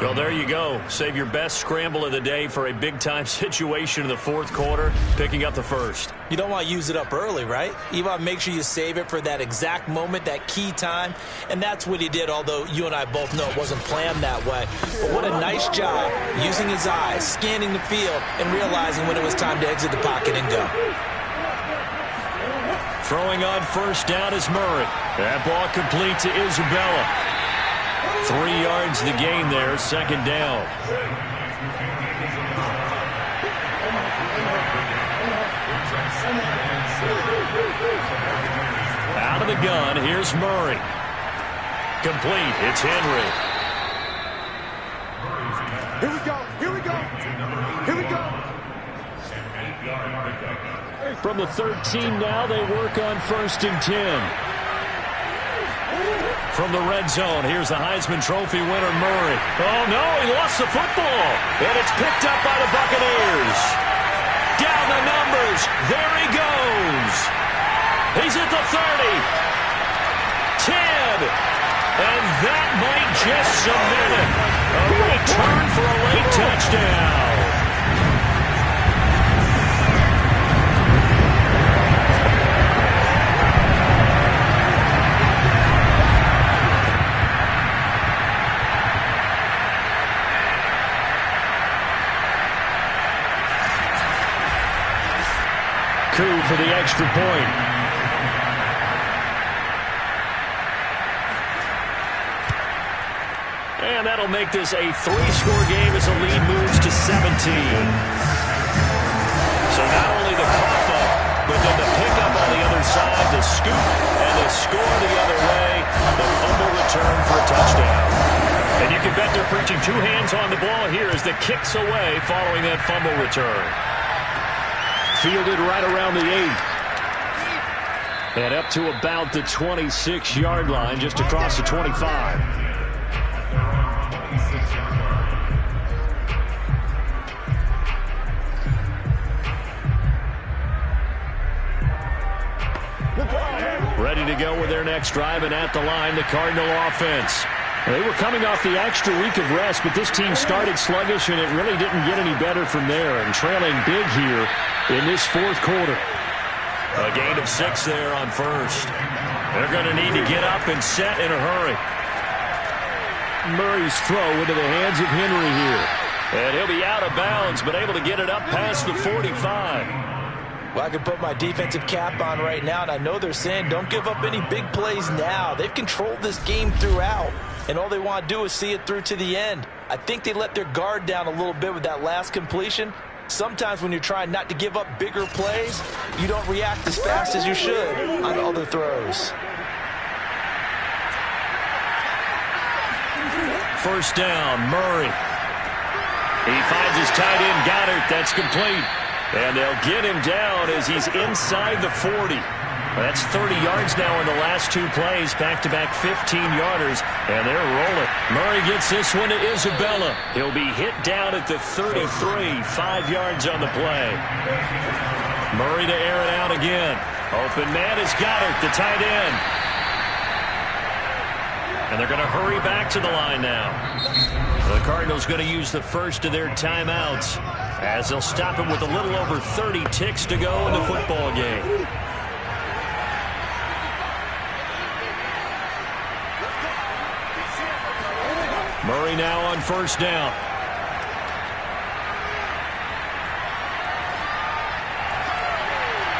Well, there you go. Save your best scramble of the day for a big-time situation in the 4th quarter, picking up the first. You don't want to use it up early, right? You want to make sure you save it for that exact moment, that key time. And that's what he did, although you and I both know it wasn't planned that way. But what a nice job using his eyes, scanning the field, and realizing when it was time to exit the pocket and go. Throwing on first down is Murray. That ball complete to Isabella. 3 yards the gain there, 2nd down. Out of the gun, here's Murray. Complete, it's Henry. Here we go, here we go, here we go. From the 13 now, they work on 1st and 10. From the red zone, here's the Heisman Trophy winner, Murray. Oh, no, he lost the football. And it's picked up by the Buccaneers. Down the numbers. There he goes. He's at the 30. 10. And that might just cement it. A return for a late touchdown. Coup for the extra point. And that'll make this a 3-score game as the lead moves to 17. So not only the cough up, but then the pickup on the other side, the scoop, and the score the other way, the fumble return for a touchdown. And you can bet they're preaching 2 hands on the ball here as the kick's away following that fumble return. Fielded right around the 8. And up to about the 26-yard line, just across the 25. Ready to go with their next drive, and at the line, the Cardinal offense. They were coming off the extra week of rest, but this team started sluggish, and it really didn't get any better from there. And trailing big here in this 4th quarter. A gain of 6 there on first. They're going to need to get up and set in a hurry. Murray's throw into the hands of Henry here. And he'll be out of bounds, but able to get it up past the 45. Well, I can put my defensive cap on right now, and I know they're saying don't give up any big plays now. They've controlled this game throughout, and all they want to do is see it through to the end. I think they let their guard down a little bit with that last completion, Sometimes when you're trying not to give up bigger plays, you don't react as fast as you should on other throws. First down, Murray. He finds his tight end, Goddard. That's complete. And they'll get him down as he's inside the 40. That's 30 yards now in the last two plays, back-to-back 15-yarders, and they're rolling. Murray gets this one to Isabella. He'll be hit down at the 33, 5 yards on the play. Murray to air it out again. Open man is Goddard, the tight end. And they're going to hurry back to the line now. The Cardinals going to use the first of their timeouts as they'll stop him with a little over 30 ticks to go in the football game. Murray now on first down.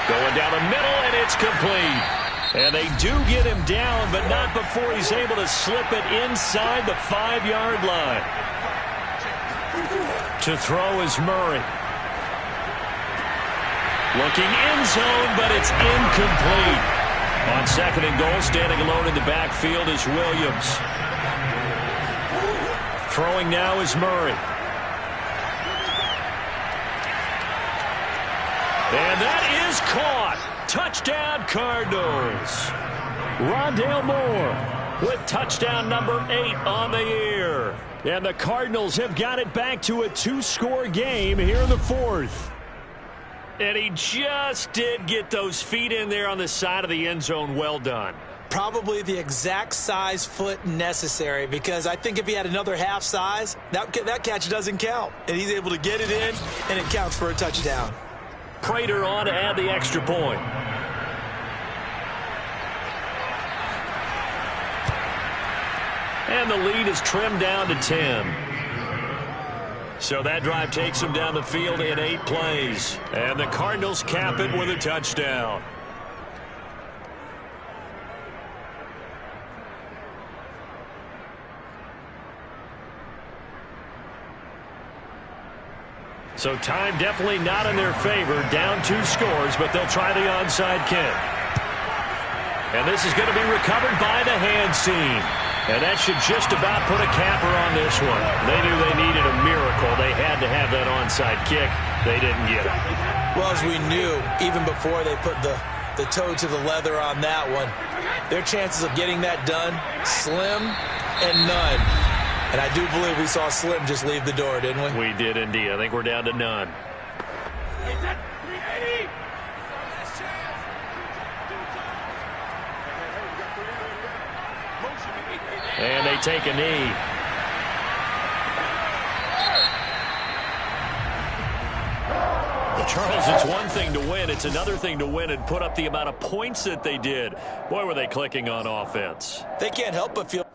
Going down the middle, and it's complete. And they do get him down, but not before he's able to slip it inside the 5-yard line. To throw is Murray. Looking end zone, but it's incomplete. On second and goal, standing alone in the backfield is Williams. Throwing now is Murray. And that is caught. Touchdown, Cardinals. Rondale Moore with touchdown number 8 on the year. And the Cardinals have got it back to a 2-score game here in the fourth. And he just did get those feet in there on the side of the end zone. Well done. Probably the exact size foot necessary, because I think if he had another half size, that catch doesn't count. And he's able to get it in, and it counts for a touchdown. Prater on to add the extra point. And the lead is trimmed down to 10. So that drive takes them down the field in 8 plays. And the Cardinals cap it with a touchdown. So time definitely not in their favor. Down 2 scores, but they'll try the onside kick. And this is going to be recovered by the hands team. And that should just about put a capper on this one. They knew they needed a miracle. They had to have that onside kick. They didn't get it. Well, as we knew, even before they put the toe to the leather on that one, their chances of getting that done, slim and none. And I do believe we saw Slim just leave the door, didn't we? We did indeed. I think we're down to none. And they take a knee. Well, Charles, it's one thing to win. It's another thing to win and put up the amount of points that they did. Boy, were they clicking on offense. They can't help but feel